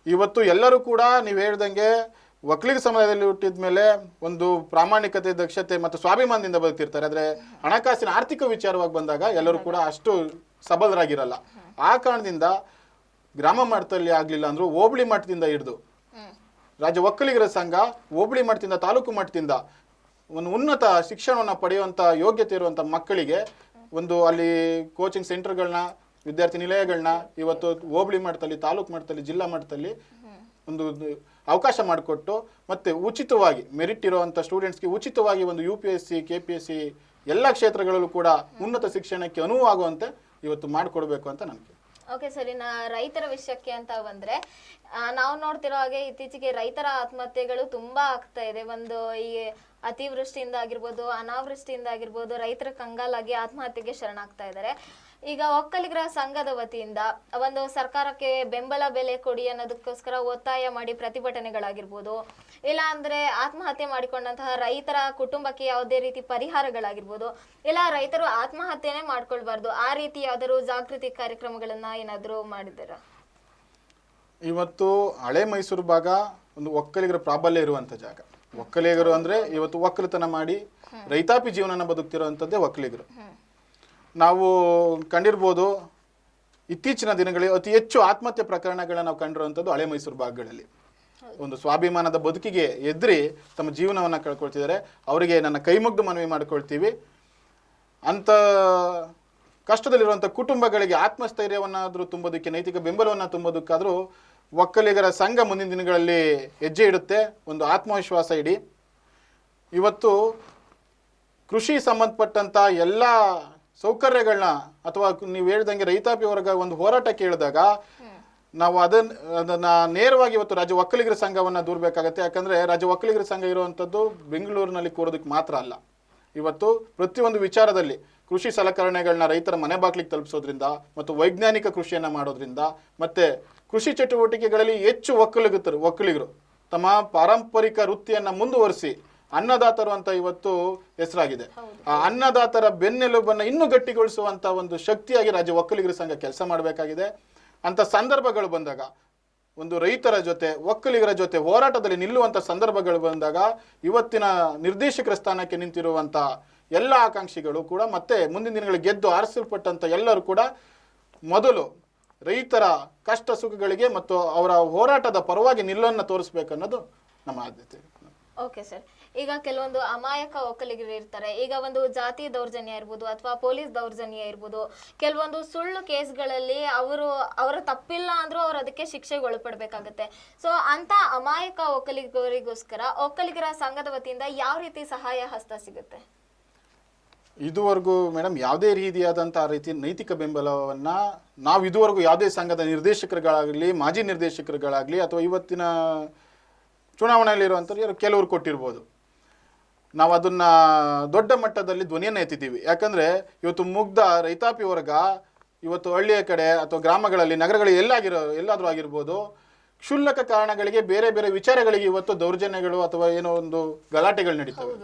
ಇವತ್ತು ಎಲ್ಲರೂ ಕೂಡ ನೀವು ಹೇಳ್ದಂಗೆ ಒಕ್ಕಲಿಗ ಸಮುದಾಯದಲ್ಲಿ ಹುಟ್ಟಿದ ಮೇಲೆ ಒಂದು ಪ್ರಾಮಾಣಿಕತೆ, ದಕ್ಷತೆ ಮತ್ತು ಸ್ವಾಭಿಮಾನದಿಂದ ಬದುಕ್ತಿರ್ತಾರೆ. ಆದರೆ ಹಣಕಾಸಿನ ಆರ್ಥಿಕ ವಿಚಾರವಾಗಿ ಬಂದಾಗ ಎಲ್ಲರೂ ಕೂಡ ಅಷ್ಟು ಸಬಲರಾಗಿರಲ್ಲ. ಆ ಕಾರಣದಿಂದ ಗ್ರಾಮ ಮಟ್ಟದಲ್ಲಿ ಆಗಲಿಲ್ಲ ಅಂದರೂ ಹೋಬಳಿ ಮಟ್ಟದಿಂದ ಹಿಡಿದು ರಾಜ್ಯ ಒಕ್ಕಲಿಗರ ಸಂಘ ಹೋಬಳಿ ಮಟ್ಟದಿಂದ, ತಾಲೂಕು ಮಟ್ಟದಿಂದ ಒಂದು ಉನ್ನತ ಶಿಕ್ಷಣವನ್ನು ಪಡೆಯುವಂಥ ಯೋಗ್ಯತೆ ಇರುವಂಥ ಮಕ್ಕಳಿಗೆ ಒಂದು ಅಲ್ಲಿ ಕೋಚಿಂಗ್ ಸೆಂಟರ್ಗಳನ್ನ, ವಿದ್ಯಾರ್ಥಿ ನಿಲಯಗಳನ್ನ ಇವತ್ತು ಹೋಬಳಿ ಮಟ್ಟದಲ್ಲಿ, ತಾಲೂಕು ಮಟ್ಟದಲ್ಲಿ, ಜಿಲ್ಲಾ ಮಟ್ಟದಲ್ಲಿ ಒಂದು ಅವಕಾಶ ಮಾಡಿಕೊಟ್ಟು, ಮತ್ತು ಉಚಿತವಾಗಿ ಮೆರಿಟ್ ಇರುವಂಥ ಸ್ಟೂಡೆಂಟ್ಸ್ಗೆ ಉಚಿತವಾಗಿ ಒಂದು UPSC, KPSC ಎಲ್ಲ ಕ್ಷೇತ್ರಗಳಲ್ಲೂ ಕೂಡ ಉನ್ನತ ಶಿಕ್ಷಣಕ್ಕೆ ಅನುವಾಗುವಂತೆ ಇವತ್ತು ಮಾಡಿಕೊಡ್ಬೇಕು ಅಂತ ನನಗೆ. ಓಕೆ ಸರ್, ಇನ್ನು ರೈತರ ವಿಷಯಕ್ಕೆ ಅಂತ ಬಂದ್ರೆ, ನಾವು ನೋಡ್ತಿರೋ ಹಾಗೆ ಇತ್ತೀಚೆಗೆ ರೈತರ ಆತ್ಮಹತ್ಯೆಗಳು ತುಂಬಾ ಆಗ್ತಾ ಇದೆ. ಒಂದು ಈ ಅತಿವೃಷ್ಟಿಯಿಂದ ಆಗಿರ್ಬೋದು, ಅನಾವೃಷ್ಟಿಯಿಂದ ಆಗಿರ್ಬೋದು, ರೈತರ ಕಂಗಾಲಾಗಿ ಆತ್ಮಹತ್ಯೆಗೆ ಶರಣಾಗ್ತಾ ಇದ್ದಾರೆ. ಈಗ ಒಕ್ಕಲಿಗರ ಸಂಘದ ವತಿಯಿಂದ ಒಂದು ಸರ್ಕಾರಕ್ಕೆ ಬೆಂಬಲ ಬೆಲೆ ಕೊಡಿ ಅನ್ನೋದಕ್ಕೋಸ್ಕರ ಒತ್ತಾಯ ಮಾಡಿ ಪ್ರತಿಭಟನೆಗಳಾಗಿರ್ಬೋದು, ಇಲ್ಲ ಅಂದ್ರೆ ಆತ್ಮಹತ್ಯೆ ಮಾಡಿಕೊಂಡಂತಹ ರೈತರ ಕುಟುಂಬಕ್ಕೆ ಯಾವುದೇ ರೀತಿ ಪರಿಹಾರಗಳಾಗಿರ್ಬೋದು, ಇಲ್ಲ ರೈತರು ಆತ್ಮಹತ್ಯೆನೇ ಮಾಡ್ಕೊಳ್ಬಾರ್ದು, ಆ ರೀತಿ ಯಾವ್ದಾದ್ರು ಜಾಗೃತಿ ಕಾರ್ಯಕ್ರಮಗಳನ್ನ ಏನಾದ್ರು ಮಾಡಿದ್ದೀರಾ? ಇವತ್ತು ಹಳೆ ಮೈಸೂರು ಭಾಗ ಒಂದು ಒಕ್ಕಲಿಗರ ಪ್ರಾಬಲ್ಯ ಇರುವಂಥ ಜಾಗ. ಒಕ್ಕಲಿಗರು ಅಂದರೆ ಇವತ್ತು ಒಕ್ಕಲತನ ಮಾಡಿ ರೈತಾಪಿ ಜೀವನನ ಬದುಕ್ತಿರುವಂಥದ್ದೇ ಒಕ್ಕಲಿಗರು. ನಾವು ಕಂಡಿರ್ಬೋದು, ಇತ್ತೀಚಿನ ದಿನಗಳಲ್ಲಿ ಅತಿ ಹೆಚ್ಚು ಆತ್ಮಹತ್ಯೆ ಪ್ರಕರಣಗಳನ್ನ ನಾವು ಕಂಡಿರುವಂಥದ್ದು ಹಳೆ ಮೈಸೂರು ಭಾಗಗಳಲ್ಲಿ. ಒಂದು ಸ್ವಾಭಿಮಾನದ ಬದುಕಿಗೆ ಎದ್ರಿ ತಮ್ಮ ಜೀವನವನ್ನು ಕಳ್ಕೊಳ್ತಿದ್ದಾರೆ. ಅವರಿಗೆ ನನ್ನ ಕೈ ಮುಗ್ದು ಮನವಿ ಮಾಡ್ಕೊಳ್ತೀವಿ. ಅಂಥ ಕಷ್ಟದಲ್ಲಿರುವಂಥ ಕುಟುಂಬಗಳಿಗೆ ಆತ್ಮಸ್ಥೈರ್ಯವನ್ನಾದರೂ ತುಂಬೋದಕ್ಕೆ, ನೈತಿಕ ಬೆಂಬಲವನ್ನು ತುಂಬೋದಕ್ಕಾದರೂ ಒಕ್ಕಲಿಗರ ಸಂಘ ಮುಂದಿನ ದಿನಗಳಲ್ಲಿ ಹೆಜ್ಜೆ ಇಡುತ್ತೆ. ಒಂದು ಆತ್ಮವಿಶ್ವಾಸ ಇಡಿ. ಇವತ್ತು ಕೃಷಿ ಸಂಬಂಧಪಟ್ಟಂಥ ಎಲ್ಲ ಸೌಕರ್ಯಗಳನ್ನ, ಅಥವಾ ನೀವು ಹೇಳ್ದಂಗೆ ರೈತಾಪಿ ವರ್ಗ ಒಂದು ಹೋರಾಟ ಕೇಳಿದಾಗ ನಾವು ಅದನ್ನು ನೇರವಾಗಿ ಇವತ್ತು ರಾಜ್ಯ ಒಕ್ಕಲಿಗರ ಸಂಘವನ್ನು ದೂರಬೇಕಾಗತ್ತೆ. ಯಾಕಂದರೆ ರಾಜ್ಯ ಒಕ್ಕಲಿಗರ ಸಂಘ ಇರುವಂಥದ್ದು ಬೆಂಗಳೂರಿನಲ್ಲಿ ಕೂರೋದಕ್ಕೆ ಮಾತ್ರ ಅಲ್ಲ. ಇವತ್ತು ಪ್ರತಿಯೊಂದು ವಿಚಾರದಲ್ಲಿ ಕೃಷಿ ಸಲಕರಣೆಗಳನ್ನ ರೈತರ ಮನೆ ಬಾಗಿಲಿಗೆ ತಲುಪಿಸೋದ್ರಿಂದ, ಮತ್ತು ವೈಜ್ಞಾನಿಕ ಕೃಷಿಯನ್ನು ಮಾಡೋದ್ರಿಂದ, ಮತ್ತು ಕೃಷಿ ಚಟುವಟಿಕೆಗಳಲ್ಲಿ ಹೆಚ್ಚು ಒಕ್ಕಲಿಗರು ತಮ್ಮ ಪಾರಂಪರಿಕ ವೃತ್ತಿಯನ್ನು ಮುಂದುವರಿಸಿ ಅನ್ನದಾತರು ಅಂತ ಇವತ್ತು ಹೆಸರಾಗಿದೆ. ಆ ಅನ್ನದಾತರ ಬೆನ್ನೆಲುಬನ್ನು ಇನ್ನೂ ಗಟ್ಟಿಗೊಳಿಸುವಂಥ ಒಂದು ಶಕ್ತಿಯಾಗಿ ರಾಜ್ಯ ಒಕ್ಕಲಿಗರ ಸಂಘ ಕೆಲಸ ಮಾಡಬೇಕಾಗಿದೆ. ಅಂಥ ಸಂದರ್ಭಗಳು ಬಂದಾಗ ಒಂದು ರೈತರ ಜೊತೆ ಒಕ್ಕಲಿಗರ ಜೊತೆ ಹೋರಾಟದಲ್ಲಿ ನಿಲ್ಲುವಂಥ ಸಂದರ್ಭಗಳು ಬಂದಾಗ ಇವತ್ತಿನ ನಿರ್ದೇಶಕರ ಸ್ಥಾನಕ್ಕೆ ನಿಂತಿರುವಂಥ ಎಲ್ಲ ಆಕಾಂಕ್ಷಿಗಳು ಕೂಡ ಮತ್ತೆ ಮುಂದಿನ ದಿನಗಳಲ್ಲಿ ಗೆದ್ದು ಆರಿಸಲ್ಪಟ್ಟಂಥ ಎಲ್ಲರೂ ಕೂಡ ಮೊದಲು ರೈತರ ಕಷ್ಟ ಸುಖಗಳಿಗೆ ಮತ್ತು ಅವರ ಹೋರಾಟದ ಪರವಾಗಿ ನಿಲ್ಲನ್ನು ತೋರಿಸ್ಬೇಕನ್ನೋದು ನಮ್ಮ ಆದ್ಯತೆ. ಓಕೆ ಸರ್, ಈಗ ಕೆಲವೊಂದು ಅಮಾಯಕ ಒಕ್ಕಲಿಗರು ಇರ್ತಾರೆ. ಈಗ ಒಂದು ಜಾತಿ ದೌರ್ಜನ್ಯ ಇರ್ಬೋದು ಅಥವಾ ಪೊಲೀಸ್ ದೌರ್ಜನ್ಯ ಇರ್ಬೋದು, ಕೆಲವೊಂದು ಸುಳ್ಳು ಕೇಸ್ಗಳಲ್ಲಿ ಅವರ ತಪ್ಪಿಲ್ಲ ಅಂದ್ರೂ ಅವ್ರು ಅದಕ್ಕೆ ಶಿಕ್ಷೆಗೆ ಒಳಪಡಬೇಕಾಗತ್ತೆ. ಸೊ ಅಂತ ಅಮಾಯಕ ಒಕ್ಕಲಿಗರಿಗೋಸ್ಕರ ಒಕ್ಕಲಿಗರ ಸಂಘದ ವತಿಯಿಂದ ಯಾವ ರೀತಿ ಸಹಾಯ ಹಸ್ತ ಸಿಗುತ್ತೆ? ಇದುವರೆಗೂ ಮೇಡಮ್ ಯಾವುದೇ ರೀತಿಯಾದಂಥ ರೀತಿ ನೈತಿಕ ಬೆಂಬಲವನ್ನು ನಾವು ಇದುವರೆಗೂ ಯಾವುದೇ ಸಂಘದ ನಿರ್ದೇಶಕರುಗಳಾಗಲಿ ಮಾಜಿ ನಿರ್ದೇಶಕರುಗಳಾಗಲಿ ಅಥವಾ ಇವತ್ತಿನ ಚುನಾವಣೆಯಲ್ಲಿರುವಂಥವ್ರು ಕೆಲವರು ಕೊಟ್ಟಿರ್ಬೋದು. ನಾವು ಅದನ್ನು ದೊಡ್ಡ ಮಟ್ಟದಲ್ಲಿ ಧ್ವನಿಯನ್ನು ಎತ್ತಿದ್ದೀವಿ. ಯಾಕಂದರೆ ಇವತ್ತು ಮುಗ್ಧ ರೈತಾಪಿ ವರ್ಗ ಇವತ್ತು ಹಳ್ಳಿಯ ಕಡೆ ಅಥವಾ ಗ್ರಾಮಗಳಲ್ಲಿ ನಗರಗಳಲ್ಲಿ ಎಲ್ಲಾದರೂ ಆಗಿರ್ಬೋದು, ಕ್ಷುಲ್ಲಕ ಕಾರಣಗಳಿಗೆ ಬೇರೆ ಬೇರೆ ವಿಚಾರಗಳಿಗೆ ಇವತ್ತು ದೌರ್ಜನ್ಯಗಳು ಅಥವಾ ಏನೋ ಒಂದು ಗಲಾಟೆಗಳು ನಡೀತವೆ.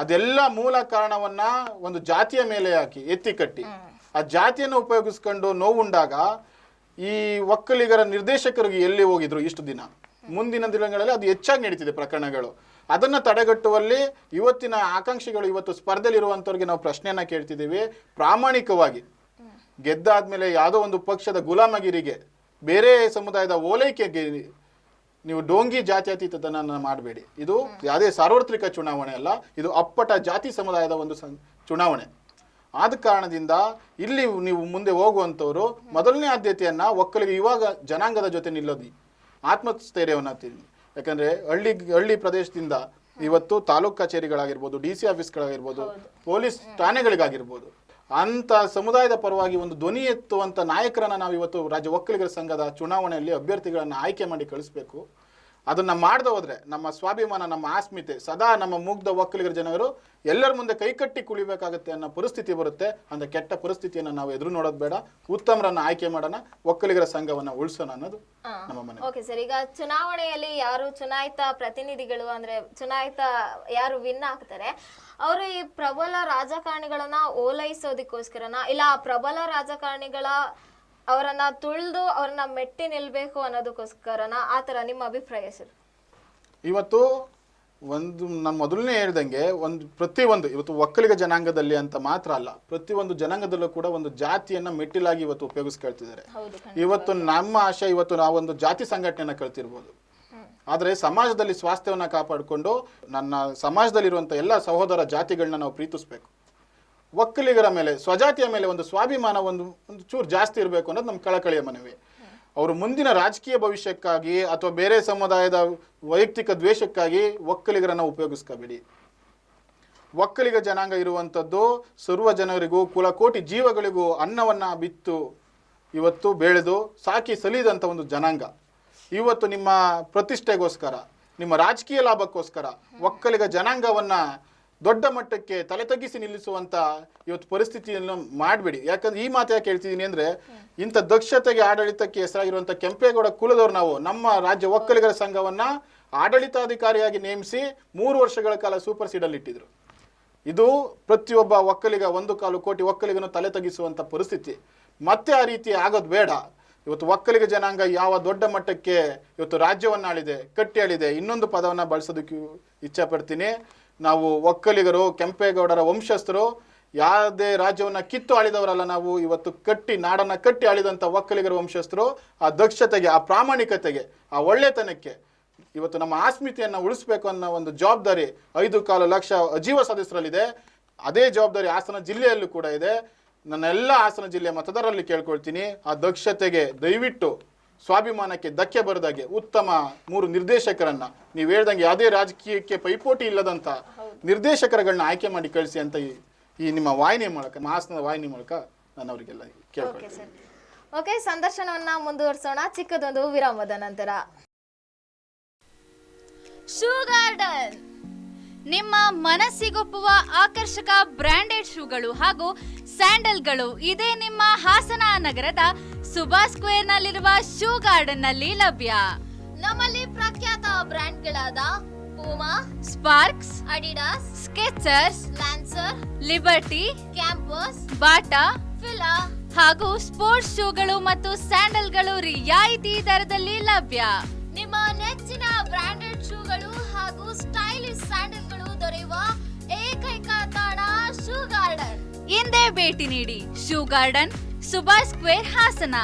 ಅದೆಲ್ಲ ಮೂಲ ಕಾರಣವನ್ನ ಒಂದು ಜಾತಿಯ ಮೇಲೆ ಹಾಕಿ ಎತ್ತಿ ಕಟ್ಟಿ ಆ ಜಾತಿಯನ್ನು ಉಪಯೋಗಿಸ್ಕೊಂಡು ನೋವುಂಡಾಗ ಈ ಒಕ್ಕಲಿಗರ ನಿರ್ದೇಶಕರಿಗೆ ಎಲ್ಲಿ ಹೋಗಿದ್ರು ಇಷ್ಟು ದಿನ, ಮುಂದಿನ ದಿನಗಳಲ್ಲಿ ಅದು ಹೆಚ್ಚಾಗಿ ನಡೀತಿದೆ ಪ್ರಕರಣಗಳು. ಅದನ್ನು ತಡೆಗಟ್ಟುವಲ್ಲಿ ಇವತ್ತಿನ ಆಕಾಂಕ್ಷಿಗಳು ಇವತ್ತು ಸ್ಪರ್ಧೆಯಲ್ಲಿರುವಂಥವ್ರಿಗೆ ನಾವು ಪ್ರಶ್ನೆಯನ್ನ ಕೇಳ್ತಿದ್ದೀವಿ. ಪ್ರಾಮಾಣಿಕವಾಗಿ ಗೆದ್ದಾದ್ಮೇಲೆ ಯಾವುದೋ ಒಂದು ಪಕ್ಷದ ಗುಲಾಮಗಿರಿಗೆ ಬೇರೆ ಸಮುದಾಯದ ಓಲೈಕೆಗೆ ನೀವು ಡೋಂಗಿ ಜಾತ್ಯತೀತನ ಮಾಡಬೇಡಿ. ಇದು ಯಾವುದೇ ಸಾರ್ವತ್ರಿಕ ಚುನಾವಣೆ ಅಲ್ಲ, ಇದು ಅಪ್ಪಟ ಜಾತಿ ಸಮುದಾಯದ ಒಂದು ಚುನಾವಣೆ. ಆದ ಕಾರಣದಿಂದ ಇಲ್ಲಿ ನೀವು ಮುಂದೆ ಹೋಗುವಂಥವ್ರು ಮೊದಲನೇ ಆದ್ಯತೆಯನ್ನ ಒಕ್ಕಲಿಗ ಇವಾಗ ಜನಾಂಗದ ಜೊತೆ ನಿಲ್ಲೋದು ಆತ್ಮಸ್ಥೈರ್ಯವನ್ನು ತಿನ್ನಿ. ಯಾಕಂದ್ರೆ ಹಳ್ಳಿ ಪ್ರದೇಶದಿಂದ ಇವತ್ತು ತಾಲೂಕು ಕಚೇರಿಗಳಾಗಿರ್ಬೋದು, DC ಆಫೀಸ್ಗಳಾಗಿರ್ಬೋದು, ಪೊಲೀಸ್ ಠಾಣೆಗಳಿಗಾಗಿರ್ಬೋದು, ಅಂತ ಸಮುದಾಯದ ಪರವಾಗಿ ಒಂದು ಧ್ವನಿ ಎತ್ತುವಂಥ ನಾಯಕರನ್ನ ನಾವು ಇವತ್ತು ರಾಜ್ಯ ಒಕ್ಕಲಿಗರ ಸಂಘದ ಚುನಾವಣೆಯಲ್ಲಿ ಅಭ್ಯರ್ಥಿಗಳನ್ನು ಆಯ್ಕೆ ಮಾಡಿ ಕಳಿಸ್ಬೇಕು. ಅದನ್ನು ಮಾಡದೆ ಹೋದ್ರೆ ನಮ್ಮ ಸ್ವಾಭಿಮಾನ, ನಮ್ಮ ಆಸ್ಮಿತೆ ಸದಾ ನಮ್ಮ ಮುಗ್ಧ ಒಕ್ಕಲಿಗರ ಜನರು ಎಲ್ಲರ ಮುಂದೆ ಕೈಕಟ್ಟಿ ಕುಳಿಬೇಕಾಗುತ್ತೆ ಅನ್ನೋ ಪರಿಸ್ಥಿತಿ ಬರುತ್ತೆ. ಅಂತ ಕೆಟ್ಟ ಪರಿಸ್ಥಿತಿಯನ್ನು ನಾವು ಎದುರು ನೋಡೋದು ಬೇಡ, ಉತ್ತಮರನ್ನ ಆಯ್ಕೆ ಮಾಡೋಣ, ಒಕ್ಕಲಿಗರ ಸಂಘವನ್ನ ಉಳಿಸೋಣ ಅನ್ನೋದು ನಮ್ಮ ಮನೆ. ಓಕೆ ಸರ್, ಈಗ ಚುನಾವಣೆಯಲ್ಲಿ ಯಾರು ಚುನಾಯಿತ ಪ್ರತಿನಿಧಿಗಳು ಅಂದ್ರೆ ಚುನಾಯಿತ ಯಾರು ವಿನ್ ಆಗ್ತಾರೆ ಅವರು ಈ ಪ್ರಬಲ ರಾಜಕಾರಣಿಗಳನ್ನ ಓಲೈಸೋದಕ್ಕೋಸ್ಕರನ ಇಲ್ಲ ಆ ಪ್ರಬಲ ರಾಜಕಾರಣಿಗಳ ಅವರನ್ನ ತುಳಿದು ಅವ್ರನ್ನ ಮೆಟ್ಟಿ ನಿಲ್ಬೇಕು ಅನ್ನೋದಕ್ಕೋಸ್ಕರನ, ಆ ಥರ ನಿಮ್ಮ ಅಭಿಪ್ರಾಯ ಸರ್? ಇವತ್ತು ನಾನು ಮೊದಲನೇ ಹೇಳ್ದಂಗೆ ಪ್ರತಿಯೊಂದು ಇವತ್ತು ಒಕ್ಕಲಿಗ ಜನಾಂಗದಲ್ಲಿ ಅಂತ ಮಾತ್ರ ಅಲ್ಲ, ಪ್ರತಿಯೊಂದು ಜನಾಂಗದಲ್ಲೂ ಕೂಡ ಒಂದು ಜಾತಿಯನ್ನ ಮೆಟ್ಟಿಲಾಗಿ ಇವತ್ತು ಉಪಯೋಗಿಸ್ಕೊಳ್ತಿದ್ದಾರೆ. ಇವತ್ತು ನಮ್ಮ ಆಶೆ ಇವತ್ತು ನಾವೊಂದು ಜಾತಿ ಸಂಘಟನೆಯನ್ನ ಕಳ್ತಿರ್ಬೋದು, ಆದರೆ ಸಮಾಜದಲ್ಲಿ ಸ್ವಾಸ್ಥ್ಯವನ್ನ ಕಾಪಾಡಿಕೊಂಡು ನನ್ನ ಸಮಾಜದಲ್ಲಿರುವಂಥ ಎಲ್ಲ ಸಹೋದರ ಜಾತಿಗಳನ್ನ ನಾವು ಪ್ರೀತಿಸ್ಬೇಕು. ಒಕ್ಕಲಿಗರ ಮೇಲೆ, ಸ್ವಜಾತಿಯ ಮೇಲೆ ಒಂದು ಸ್ವಾಭಿಮಾನ ಒಂದು ಚೂರು ಜಾಸ್ತಿ ಇರಬೇಕು ಅನ್ನೋದು ನಮ್ಮ ಕಳಕಳಿಯ ಮನವಿ. ಅವರು ಮುಂದಿನ ರಾಜಕೀಯ ಭವಿಷ್ಯಕ್ಕಾಗಿ ಅಥವಾ ಬೇರೆ ಸಮುದಾಯದ ವೈಯಕ್ತಿಕ ದ್ವೇಷಕ್ಕಾಗಿ ಒಕ್ಕಲಿಗರನ್ನು ಉಪಯೋಗಿಸ್ಕೋಬೇಡಿ. ಒಕ್ಕಲಿಗ ಜನಾಂಗ ಇರುವಂಥದ್ದು ಸರ್ವ ಜನರಿಗೂ ಕುಲಕೋಟಿ ಜೀವಗಳಿಗೂ ಅನ್ನವನ್ನ ಬಿತ್ತು ಇವತ್ತು ಬೆಳೆದು ಸಾಕಿ ಸಲಿದಂಥ ಒಂದು ಜನಾಂಗ. ಇವತ್ತು ನಿಮ್ಮ ಪ್ರತಿಷ್ಠೆಗೋಸ್ಕರ, ನಿಮ್ಮ ರಾಜಕೀಯ ಲಾಭಕ್ಕೋಸ್ಕರ ಒಕ್ಕಲಿಗ ಜನಾಂಗವನ್ನ ದೊಡ್ಡ ಮಟ್ಟಕ್ಕೆ ತಲೆ ತಗ್ಗಿಸಿ ನಿಲ್ಲಿಸುವಂತ ಇವತ್ತು ಪರಿಸ್ಥಿತಿಯನ್ನು ಮಾಡಬೇಡಿ. ಯಾಕಂದ್ರೆ ಈ ಮಾತು ಯಾಕೆ ಹೇಳ್ತಿದ್ದೀನಿ ಅಂದ್ರೆ, ಇಂಥ ದಕ್ಷತೆಗೆ ಆಡಳಿತಕ್ಕೆ ಹೆಸರಾಗಿರುವಂಥ ಕೆಂಪೇಗೌಡ ಕುಲದವ್ರು ನಾವು ನಮ್ಮ ರಾಜ್ಯ ಒಕ್ಕಲಿಗರ ಸಂಘವನ್ನ ಆಡಳಿತಾಧಿಕಾರಿಯಾಗಿ ನೇಮಿಸಿ 3 ವರ್ಷಗಳ ಕಾಲ ಸೂಪರ್ ಸೀಡಲ್ಲಿ ಇಟ್ಟಿದ್ರು. ಇದು ಪ್ರತಿಯೊಬ್ಬ ಒಕ್ಕಲಿಗ 1 ಕೋಟಿ ಒಕ್ಕಲಿಗನು ತಲೆ ತಗ್ಗಿಸುವಂತ ಪರಿಸ್ಥಿತಿ. ಮತ್ತೆ ಆ ರೀತಿ ಆಗೋದು ಬೇಡ. ಇವತ್ತು ಒಕ್ಕಲಿಗ ಜನಾಂಗ ಯಾವ ದೊಡ್ಡ ಮಟ್ಟಕ್ಕೆ ಇವತ್ತು ರಾಜ್ಯವನ್ನ ಆಳಿದೆ, ಕಟ್ಟಿ ಆಳಿದೆ, ಇನ್ನೊಂದು ಪದವನ್ನ ಬಳಸೋದಕ್ಕೆ ಇಚ್ಛೆ ಪಡ್ತೀನಿ. ನಾವು ಒಕ್ಕಲಿಗರು ಕೆಂಪೇಗೌಡರ ವಂಶಸ್ಥರು, ಯಾವುದೇ ರಾಜ್ಯವನ್ನ ಕಿತ್ತು ಆಳಿದವರಲ್ಲ ನಾವು. ಇವತ್ತು ನಾಡನ್ನ ಕಟ್ಟಿ ಆಳಿದಂಥ ಒಕ್ಕಲಿಗರ ವಂಶಸ್ಥರು. ಆ ದಕ್ಷತೆಗೆ, ಆ ಪ್ರಾಮಾಣಿಕತೆಗೆ, ಆ ಒಳ್ಳೆತನಕ್ಕೆ ಇವತ್ತು ನಮ್ಮ ಆಸ್ಮಿತೆಯನ್ನು ಉಳಿಸ್ಬೇಕು ಅನ್ನೋ ಒಂದು ಜವಾಬ್ದಾರಿ 5.25 ಲಕ್ಷ ಅಜೀವ ಸದಸ್ಯರಲ್ಲಿದೆ. ಅದೇ ಜವಾಬ್ದಾರಿ ಹಾಸನ ಜಿಲ್ಲೆಯಲ್ಲೂ ಕೂಡ ಇದೆ. ನನ್ನ ಎಲ್ಲ ಹಾಸನ ಜಿಲ್ಲೆಯ ಮತದಾರರಲ್ಲಿ ಕೇಳ್ಕೊಳ್ತೀನಿ, ಆ ದಕ್ಷತೆಗೆ ದಯವಿಟ್ಟು ಸ್ವಾಭಿಮಾನಕ್ಕೆ ಧಕ್ಕೆ ಬರದಾಗೆ ಉತ್ತಮ 3 ನಿರ್ದೇಶಕರನ್ನ, ನೀವು ಹೇಳ್ದಂಗೆ ಯಾವುದೇ ರಾಜಕೀಯಕ್ಕೆ ಪೈಪೋಟಿ ಇಲ್ಲದಂತ ನಿರ್ದೇಶಕರುಗಳನ್ನ ಆಯ್ಕೆ ಮಾಡಿ ಕಳಿಸಿ ಅಂತ ಈ ನಿಮ್ಮ ವಾಹಿನಿ ಮೂಲಕ, ಹಾಸನದ ವಾಹಿನಿ ಮೂಲಕ ನಾನು ಅವರಿಗೆಲ್ಲ ಕೇಳ್ಕೊಳ್ತೀನಿ. ಓಕೆ, ಸಂದರ್ಶನವನ್ನ ಮುಂದುವರಿಸೋಣ ಚಿಕ್ಕದೊಂದು ವಿರಾಮದ ನಂತರ. ಶೂ ಗಾರ್ಡನ್ ನಿಮ್ಮ ಮನಸ್ಸಿಗೊಪ್ಪುವ ಆಕರ್ಷಕ ಬ್ರಾಂಡೆಡ್ ಶೂಗಳು ಹಾಗೂ ಸ್ಯಾಂಡಲ್ಗಳು ಇದೇ ನಿಮ್ಮ ಹಾಸನ ನಗರದ ಸುಭಾಷ್ ಸ್ಕ್ವೇರ್ ನಲ್ಲಿರುವ ಶೂ ಗಾರ್ಡನ್ ನಲ್ಲಿ ಲಭ್ಯ. ನಮ್ಮಲ್ಲಿ ಪ್ರಖ್ಯಾತ ಬ್ರ್ಯಾಂಡ್ಗಳಾದ Puma, Sparx, Adidas, Skechers, Lancer, Liberty, Campus, Bata, Fila, ಹಾಗೂ ಸ್ಪೋರ್ಟ್ಸ್ ಶೂಗಳು ಮತ್ತು ಸ್ಯಾಂಡಲ್ಗಳು ರಿಯಾಯಿತಿ ದರದಲ್ಲಿ ಲಭ್ಯ. ನಿಮ್ಮ ನೆಚ್ಚಿನ ಬ್ರಾಂಡೆಡ್ ಶೂಗಳು ಹಾಗೂ ಸ್ಟೈಲಿಶ್ ಸ್ಯಾಂಡಲ್ಗಳು ದೊರೆಯುವ ಏಕೈಕ ತಾಣ ಶೂ ಗಾರ್ಡನ್. ಹಿಂದೆ ಭೇಟಿ ನೀಡಿ. Shoe garden, Subhash square, Hassan.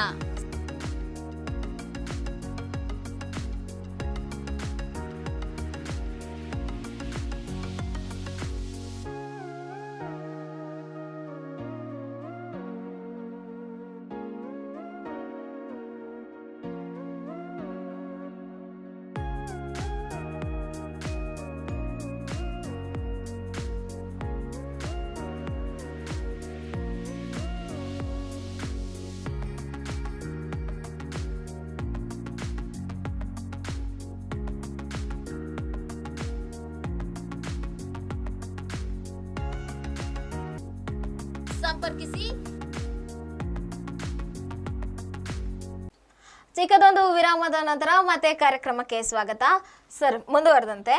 ಸಂಪರ್ಕಿಸಿ. ಚಿಕ್ಕದೊಂದು ವಿರಾಮದ ನಂತರ ಮತ್ತೆ ಕಾರ್ಯಕ್ರಮಕ್ಕೆ ಸ್ವಾಗತ. ಸರ್, ಮುಂದುವರೆದಂತೆ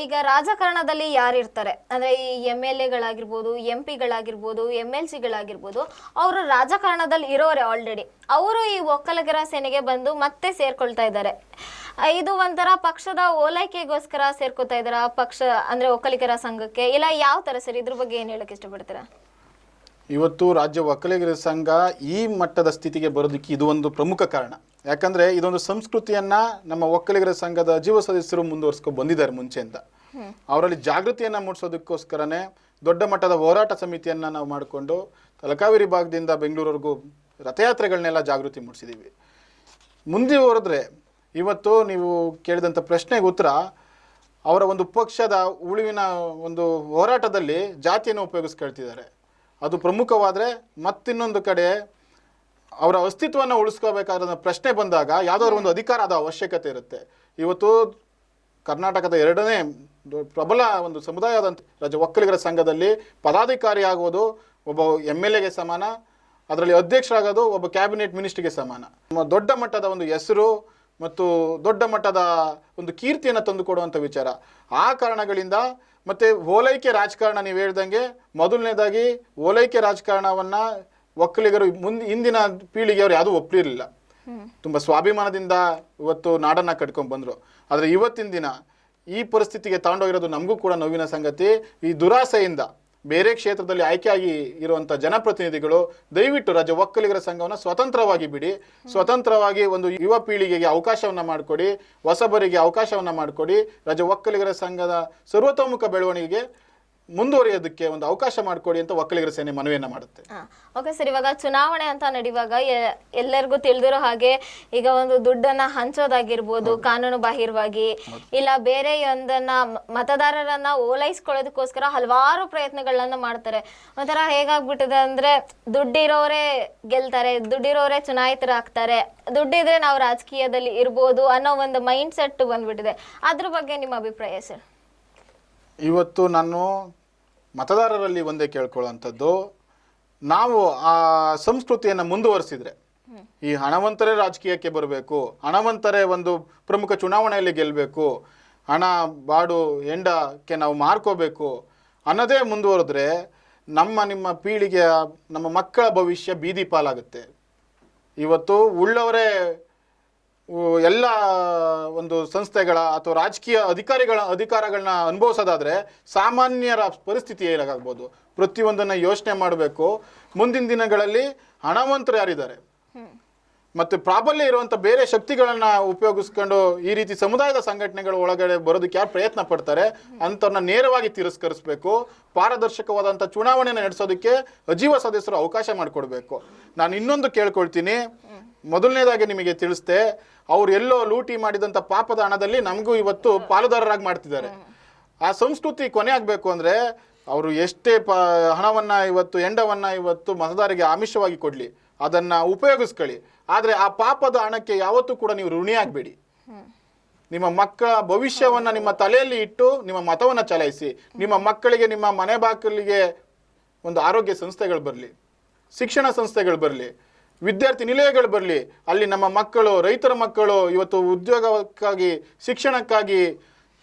ಈಗ ರಾಜಕಾರಣದಲ್ಲಿ ಯಾರಿರ್ತಾರೆ ಅಂದ್ರೆ ಈ MLA-ಗಳಾಗಿರ್ಬೋದು, MP-ಗಳಾಗಿರ್ಬೋದು, MLC-ಗಳಾಗಿರ್ಬೋದು, ಅವರು ರಾಜಕಾರಣದಲ್ಲಿ ಇರೋರೆ ಆಲ್ರೆಡಿ. ಅವರು ಈ ಒಕ್ಕಲಿಗರ ಸೇನೆಗೆ ಬಂದು ಮತ್ತೆ ಸೇರ್ಕೊಳ್ತಾ ಇದ್ದಾರೆ. ಇದು ಒಂಥರ ಪಕ್ಷದ ಓಲೈಕೆಗೋಸ್ಕರ ಸೇರ್ಕೊತಾ ಇದಾರ ಪಕ್ಷ ಅಂದ್ರೆ ಒಕ್ಕಲಿಗರ ಸಂಘಕ್ಕೆ, ಇಲ್ಲ ಯಾವ ತರ ಸರ್? ಇದ್ರ ಬಗ್ಗೆ ಏನ್ ಹೇಳಕ್ ಇಷ್ಟಪಡ್ತೀರಾ? ಇವತ್ತು ರಾಜ್ಯ ಒಕ್ಕಲಿಗರ ಸಂಘ ಈ ಮಟ್ಟದ ಸ್ಥಿತಿಗೆ ಬರೋದಕ್ಕೆ ಇದು ಒಂದು ಪ್ರಮುಖ ಕಾರಣ. ಯಾಕಂದರೆ ಇದೊಂದು ಸಂಸ್ಕೃತಿಯನ್ನು ನಮ್ಮ ಒಕ್ಕಲಿಗರ ಸಂಘದ ಜೀವ ಸದಸ್ಯರು ಮುಂದುವರಿಸ್ಕೊಂಡು ಬಂದಿದ್ದಾರೆ ಮುಂಚೆಯಿಂದ. ಅವರಲ್ಲಿ ಜಾಗೃತಿಯನ್ನು ಮೂಡಿಸೋದಕ್ಕೋಸ್ಕರನೇ ದೊಡ್ಡ ಮಟ್ಟದ ಹೋರಾಟ ಸಮಿತಿಯನ್ನು ನಾವು ಮಾಡಿಕೊಂಡು ತಲಕಾವೇರಿ ಭಾಗದಿಂದ ಬೆಂಗಳೂರಿವರೆಗೂ ರಥಯಾತ್ರೆಗಳನ್ನೆಲ್ಲ ಜಾಗೃತಿ ಮೂಡಿಸಿದ್ದೀವಿ. ಮುಂದುವರೆದ್ರೆ ಇವತ್ತು ನೀವು ಕೇಳಿದಂಥ ಪ್ರಶ್ನೆಗೆ ಉತ್ತರ, ಅವರ ಒಂದು ಪಕ್ಷದ ಉಳಿವಿನ ಒಂದು ಹೋರಾಟದಲ್ಲಿ ಜಾತಿಯನ್ನು ಉಪಯೋಗಿಸ್ಕೊಳ್ತಿದ್ದಾರೆ. ಅದು ಪ್ರಮುಖವಾದರೆ ಮತ್ತಿನ್ನೊಂದು ಕಡೆ ಅವರ ಅಸ್ತಿತ್ವವನ್ನು ಉಳಿಸ್ಕೋಬೇಕಾದ ಪ್ರಶ್ನೆ ಬಂದಾಗ ಯಾವುದಾದ್ರು ಒಂದು ಅಧಿಕಾರದ ಅವಶ್ಯಕತೆ ಇರುತ್ತೆ. ಇವತ್ತು ಕರ್ನಾಟಕದ ಎರಡನೇ ಪ್ರಬಲ ಒಂದು ಸಮುದಾಯವಾದಂಥ ರಾಜ್ಯ ಒಕ್ಕಲಿಗರ ಸಂಘದಲ್ಲಿ ಪದಾಧಿಕಾರಿ ಆಗೋದು ಒಬ್ಬ MLA-ಗೆ ಸಮಾನ, ಅದರಲ್ಲಿ ಅಧ್ಯಕ್ಷರಾಗೋದು ಒಬ್ಬ ಕ್ಯಾಬಿನೆಟ್ ಮಿನಿಸ್ಟ್ರಿಗೆ ಸಮಾನ. ನಮ್ಮ ದೊಡ್ಡ ಮಟ್ಟದ ಒಂದು ಹೆಸರು ಮತ್ತು ದೊಡ್ಡ ಮಟ್ಟದ ಒಂದು ಕೀರ್ತಿಯನ್ನು ತಂದುಕೊಡುವಂಥ ವಿಚಾರ. ಆ ಕಾರಣಗಳಿಂದ ಮತ್ತು ಓಲೈಕೆ ರಾಜಕಾರಣ ನೀವು ಹೇಳ್ದಂಗೆ, ಮೊದಲನೇದಾಗಿ ಓಲೈಕೆ ರಾಜಕಾರಣವನ್ನು ಒಕ್ಕಲಿಗರು ಹಿಂದಿನ ಪೀಳಿಗೆಯವರು ಯಾವುದೂ ಒಪ್ಪಲಿರಲಿಲ್ಲ. ತುಂಬ ಸ್ವಾಭಿಮಾನದಿಂದ ಇವತ್ತು ನಾಡನ್ನು ಕಟ್ಕೊಂಡು ಬಂದರು. ಆದರೆ ಇವತ್ತಿನ ದಿನ ಈ ಪರಿಸ್ಥಿತಿಗೆ ತಗೊಂಡೋಗಿರೋದು ನಮಗೂ ಕೂಡ ನೋವಿನ ಸಂಗತಿ. ಈ ದುರಾಸೆಯಿಂದ ಬೇರೆ ಕ್ಷೇತ್ರದಲ್ಲಿ ಆಯ್ಕೆಯಾಗಿ ಇರುವಂಥ ಜನಪ್ರತಿನಿಧಿಗಳು ದಯವಿಟ್ಟು ರಾಜ್ಯ ಒಕ್ಕಲಿಗರ ಸಂಘವನ್ನು ಸ್ವತಂತ್ರವಾಗಿ ಬಿಡಿ. ಸ್ವತಂತ್ರವಾಗಿ ಒಂದು ಯುವ ಪೀಳಿಗೆಗೆ ಅವಕಾಶವನ್ನು ಮಾಡಿಕೊಡಿ, ಹೊಸಬರಿಗೆ ಅವಕಾಶವನ್ನು ಮಾಡಿಕೊಡಿ. ರಾಜ್ಯ ಒಕ್ಕಲಿಗರ ಸಂಘದ ಸರ್ವತೋಮುಖ ಬೆಳವಣಿಗೆಗೆ ಮುಂದುವರಿಯೋದಕ್ಕೆ ಒಂದು ಅವಕಾಶ ಮಾಡಿಕೊಡಿ ಅಂತ ಒಕ್ಕಲಿಗರ ಸೇನೆ ಮನವಿಯನ್ನು ಮಾಡುತ್ತೆ. ಓಕೆ ಸರ್, ಇವಾಗ ಚುನಾವಣೆ ಅಂತ ನಡೆಯುವಾಗ ಎಲ್ಲರಿಗೂ ತಿಳಿದಿರೋ ಹಾಗೆ ಈಗ ಒಂದು ದುಡ್ಡನ್ನ ಹಂಚೋದಾಗಿರ್ಬೋದು ಕಾನೂನು ಬಾಹಿರವಾಗಿ, ಇಲ್ಲ ಬೇರೆ ಒಂದನ್ನ ಮತದಾರರನ್ನ ಓಲೈಸ್ಕೊಳ್ಳೋದಕ್ಕೋಸ್ಕರ ಹಲವಾರು ಪ್ರಯತ್ನಗಳನ್ನ ಮಾಡ್ತಾರೆ. ಒಂಥರ ಹೇಗಾಗ್ಬಿಟ್ಟಿದೆ ಅಂದ್ರೆ ದುಡ್ಡಿರೋರೇ ಗೆಲ್ತಾರೆ, ದುಡ್ಡಿರೋರೇ ಚುನಾಯಿತರಾಗ್ತಾರೆ, ದುಡ್ಡಿದ್ರೆ ನಾವು ರಾಜಕೀಯದಲ್ಲಿ ಇರ್ಬೋದು ಅನ್ನೋ ಒಂದು ಮೈಂಡ್ ಸೆಟ್ ಬಂದ್ಬಿಟ್ಟಿದೆ. ಅದ್ರ ಬಗ್ಗೆ ನಿಮ್ಮ ಅಭಿಪ್ರಾಯ ಸರ್? ಇವತ್ತು ನಾನು ಮತದಾರರಲ್ಲಿ ಒಂದೇ ಕೇಳ್ಕೊಳ್ಳೋವಂಥದ್ದು, ನಾವು ಆ ಸಂಸ್ಕೃತಿಯನ್ನು ಮುಂದುವರಿಸಿದ್ರೆ ಈ ಹಣವಂತರೇ ರಾಜಕೀಯಕ್ಕೆ ಬರಬೇಕು, ಹಣವಂತರೇ ಒಂದು ಪ್ರಮುಖ ಚುನಾವಣೆಯಲ್ಲಿ ಗೆಲ್ಲಬೇಕು, ಹಣ ಬಾಡು ಹೆಂಡಕ್ಕೆ ನಾವು ಮಾರ್ಕೋಬೇಕು ಅನ್ನೋದೇ ಮುಂದುವರೆದ್ರೆ ನಿಮ್ಮ ಪೀಳಿಗೆಯ ನಮ್ಮ ಮಕ್ಕಳ ಭವಿಷ್ಯ ಬೀದಿ ಪಾಲಾಗುತ್ತೆ. ಇವತ್ತು ಉಳ್ಳವರೇ ಎಲ್ಲ ಒಂದು ಸಂಸ್ಥೆಗಳ ಅಥವಾ ರಾಜಕೀಯ ಅಧಿಕಾರಗಳನ್ನ ಅನುಭವಿಸೋದಾದರೆ ಸಾಮಾನ್ಯರ ಪರಿಸ್ಥಿತಿ ಏನಾಗ್ಬೋದು? ಪ್ರತಿಯೊಂದನ್ನು ಯೋಚನೆ ಮಾಡಬೇಕು. ಮುಂದಿನ ದಿನಗಳಲ್ಲಿ ಹಣವಂತರು ಯಾರಿದ್ದಾರೆ ಮತ್ತು ಪ್ರಾಬಲ್ಯ ಇರುವಂಥ ಬೇರೆ ಶಕ್ತಿಗಳನ್ನು ಉಪಯೋಗಿಸ್ಕೊಂಡು ಈ ರೀತಿ ಸಮುದಾಯದ ಸಂಘಟನೆಗಳ ಒಳಗಡೆ ಬರೋದಕ್ಕೆ ಯಾರು ಪ್ರಯತ್ನ ಪಡ್ತಾರೆ ಅಂಥವ್ರನ್ನ ನೇರವಾಗಿ ತಿರಸ್ಕರಿಸಬೇಕು. ಪಾರದರ್ಶಕವಾದಂಥ ಚುನಾವಣೆಯನ್ನು ನಡೆಸೋದಕ್ಕೆ ಅಜೀವ ಸದಸ್ಯರು ಅವಕಾಶ ಮಾಡಿಕೊಡ್ಬೇಕು. ನಾನು ಇನ್ನೊಂದು ಕೇಳ್ಕೊಳ್ತೀನಿ, ಮೊದಲನೇದಾಗಿ ನಿಮಗೆ ತಿಳಿಸ್ತೆ, ಅವ್ರು ಎಲ್ಲೋ ಲೂಟಿ ಮಾಡಿದಂಥ ಪಾಪದ ಹಣದಲ್ಲಿ ನಮಗೂ ಇವತ್ತು ಪಾಲುದಾರರಾಗಿ ಮಾಡ್ತಿದ್ದಾರೆ. ಆ ಸಂಸ್ಕೃತಿ ಕೊನೆ ಆಗಬೇಕು ಅಂದರೆ ಅವರು ಎಷ್ಟೇ ಹಣವನ್ನು ಇವತ್ತು ಹೆಂಡವನ್ನು ಇವತ್ತು ಮತದಾರರಿಗೆ ಆಮಿಷವಾಗಿ ಕೊಡಲಿ, ಅದನ್ನು ಉಪಯೋಗಿಸ್ಕೊಳ್ಳಿ. ಆದರೆ ಆ ಪಾಪದ ಹಣಕ್ಕೆ ಯಾವತ್ತೂ ಕೂಡ ನೀವು ಋಣಿಯಾಗಬೇಡಿ. ನಿಮ್ಮ ಮಕ್ಕಳ ಭವಿಷ್ಯವನ್ನು ನಿಮ್ಮ ತಲೆಯಲ್ಲಿ ಇಟ್ಟು ನಿಮ್ಮ ಮತವನ್ನು ಚಲಾಯಿಸಿ. ನಿಮ್ಮ ಮಕ್ಕಳಿಗೆ ನಿಮ್ಮ ಮನೆ ಬಾಗಿಲಿಗೆ ಒಂದು ಆರೋಗ್ಯ ಸಂಸ್ಥೆಗಳು ಬರಲಿ, ಶಿಕ್ಷಣ ಸಂಸ್ಥೆಗಳು ಬರಲಿ, ವಿದ್ಯಾರ್ಥಿ ನಿಲಯಗಳು ಬರಲಿ. ಅಲ್ಲಿ ನಮ್ಮ ಮಕ್ಕಳು, ರೈತರ ಮಕ್ಕಳು ಇವತ್ತು ಉದ್ಯೋಗಕ್ಕಾಗಿ ಶಿಕ್ಷಣಕ್ಕಾಗಿ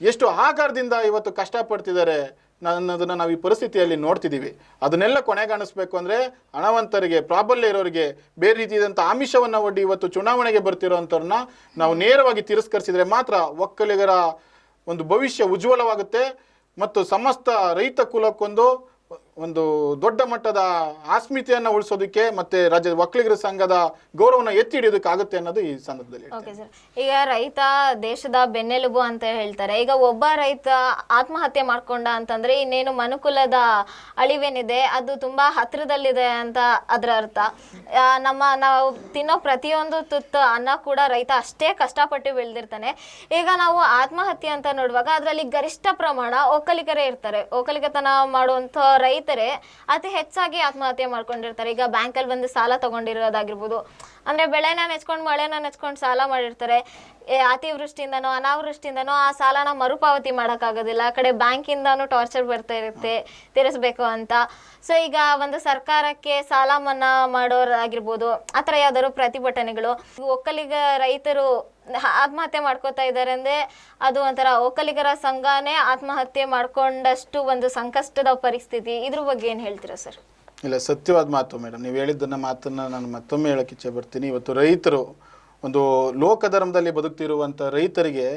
ಎಷ್ಟು ಆಕಾರದಿಂದ ಇವತ್ತು ಕಷ್ಟಪಡ್ತಿದ್ದಾರೆ. ಅನ್ನೋದನ್ನ ನಾವು ಈ ಪರಿಸ್ಥಿತಿಯಲ್ಲಿ ನೋಡ್ತಿದ್ದೀವಿ. ಅದನ್ನೆಲ್ಲ ಕೊನೆಗಾಣಿಸ್ಬೇಕು ಅಂದರೆ ಹಣವಂತರಿಗೆ, ಪ್ರಾಬಲ್ಯ ಇರೋರಿಗೆ ಬೇರೆ ರೀತಿಯಾದಂಥ ಆಮಿಷವನ್ನು ಒಡ್ಡಿ ಇವತ್ತು ಚುನಾವಣೆಗೆ ಬರ್ತಿರೋವಂಥವ್ರನ್ನ ನಾವು ನೇರವಾಗಿ ತಿರಸ್ಕರಿಸಿದರೆ ಮಾತ್ರ ಒಕ್ಕಲಿಗರ ಒಂದು ಭವಿಷ್ಯ ಉಜ್ವಲವಾಗುತ್ತೆ ಮತ್ತು ಸಮಸ್ತ ರೈತ ಕುಲಕ್ಕೊಂದು ಒಂದು ದೊಡ್ಡ ಮಟ್ಟದ ಆಸ್ಮಿತೆಯನ್ನು ಉಳಿಸೋದಕ್ಕೆ ಮತ್ತೆ ರಾಜ್ಯದ ಒಕ್ಕಲಿಗರ ಸಂಘದ ಗೌರವನ ಎತ್ತಿ ಹಿಡಿಯೋದಕ್ಕಾಗುತ್ತೆ ಅನ್ನೋದು ಈ ಸಂದರ್ಭದಲ್ಲಿ. ಓಕೆ ಸರ್, ಈಗ ರೈತ ದೇಶದ ಬೆನ್ನೆಲುಬು ಅಂತ ಹೇಳ್ತಾರೆ. ಈಗ ಒಬ್ಬ ರೈತ ಆತ್ಮಹತ್ಯೆ ಮಾಡ್ಕೊಂಡ ಅಂತಂದ್ರೆ ಇನ್ನೇನು ಮನುಕುಲದ ಅಳಿವೇನಿದೆ ಅದು ತುಂಬಾ ಹತ್ರದಲ್ಲಿದೆ ಅಂತ ಅದರ ಅರ್ಥ. ನಾವು ತಿನ್ನೋ ಪ್ರತಿಯೊಂದು ತುತ್ತು ಅನ್ನ ಕೂಡ ರೈತ ಅಷ್ಟೇ ಕಷ್ಟಪಟ್ಟು ಬೆಳೆದಿರ್ತಾನೆ. ಈಗ ನಾವು ಆತ್ಮಹತ್ಯೆ ಅಂತ ನೋಡುವಾಗ ಅದರಲ್ಲಿ ಗರಿಷ್ಠ ಪ್ರಮಾಣ ಒಕ್ಕಲಿಗರೇ ಇರ್ತಾರೆ. ಒಕ್ಕಲಿಗತನ ಮಾಡುವಂಥ ರೈತರೇ ಅತಿ ಹೆಚ್ಚಾಗಿ ಆತ್ಮಹತ್ಯೆ ಮಾಡ್ಕೊಂಡಿರ್ತಾರೆ. ಈಗ ಬ್ಯಾಂಕಲ್ಲಿ ಬಂದು ಸಾಲ ತಗೊಂಡಿರೋದಾಗಿರ್ಬೋದು, ಅಂದ್ರೆ ಬೆಳೆನ ನೆಚ್ಕೊಂಡು ಮಳೆನ ನೆಚ್ಕೊಂಡು ಸಾಲ ಮಾಡಿರ್ತಾರೆ. ಅತಿವೃಷ್ಟಿಯಿಂದನೋ ಅನಾವೃಷ್ಟಿಯಿಂದನೋ ಆ ಸಾಲನ ಮರುಪಾವತಿ ಮಾಡೋಕ್ಕಾಗೋದಿಲ್ಲ. ಆ ಕಡೆ ಬ್ಯಾಂಕಿಂದನೂ ಟಾರ್ಚರ್ ಬರ್ತಾ ಇರುತ್ತೆ ತೀರಿಸ್ಬೇಕು ಅಂತ. ಸೊ ಈಗ ಒಂದು ಸರ್ಕಾರಕ್ಕೆ ಸಾಲ ಮನ್ನಾ ಮಾಡೋರಾಗಿರ್ಬೋದು, ಆ ಥರ ಯಾವ್ದಾದ್ರು ಪ್ರತಿಭಟನೆಗಳು, ಒಕ್ಕಲಿಗ ರೈತರು ಆತ್ಮಹತ್ಯೆ ಮಾಡ್ಕೋತಾ ಇದ್ದಾರೆ ಅಂದ್ರೆ ಅದು ಒಂಥರ ಒಕ್ಕಲಿಗರ ಸಂಘನೇ ಆತ್ಮಹತ್ಯೆ ಮಾಡ್ಕೊಂಡಷ್ಟು ಒಂದು ಸಂಕಷ್ಟದ ಪರಿಸ್ಥಿತಿ. ಇದ್ರ ಬಗ್ಗೆ ಏನು ಹೇಳ್ತೀರಾ ಸರ್? ಇಲ್ಲ, ಸತ್ಯವಾದ ಮಾತು ಮೇಡಮ್. ನೀವು ಹೇಳಿದ್ದನ್ನ ಮಾತನ್ನು ನಾನು ಮತ್ತೊಮ್ಮೆ ಹೇಳಕ್ಕೆ ಇಚ್ಛೆ ಪಡ್ತೀನಿ. ಇವತ್ತು ರೈತರು ಒಂದು ಲೋಕಧರ್ಮದಲ್ಲಿ ಬದುಕ್ತಿರುವಂಥ ರೈತರಿಗೆ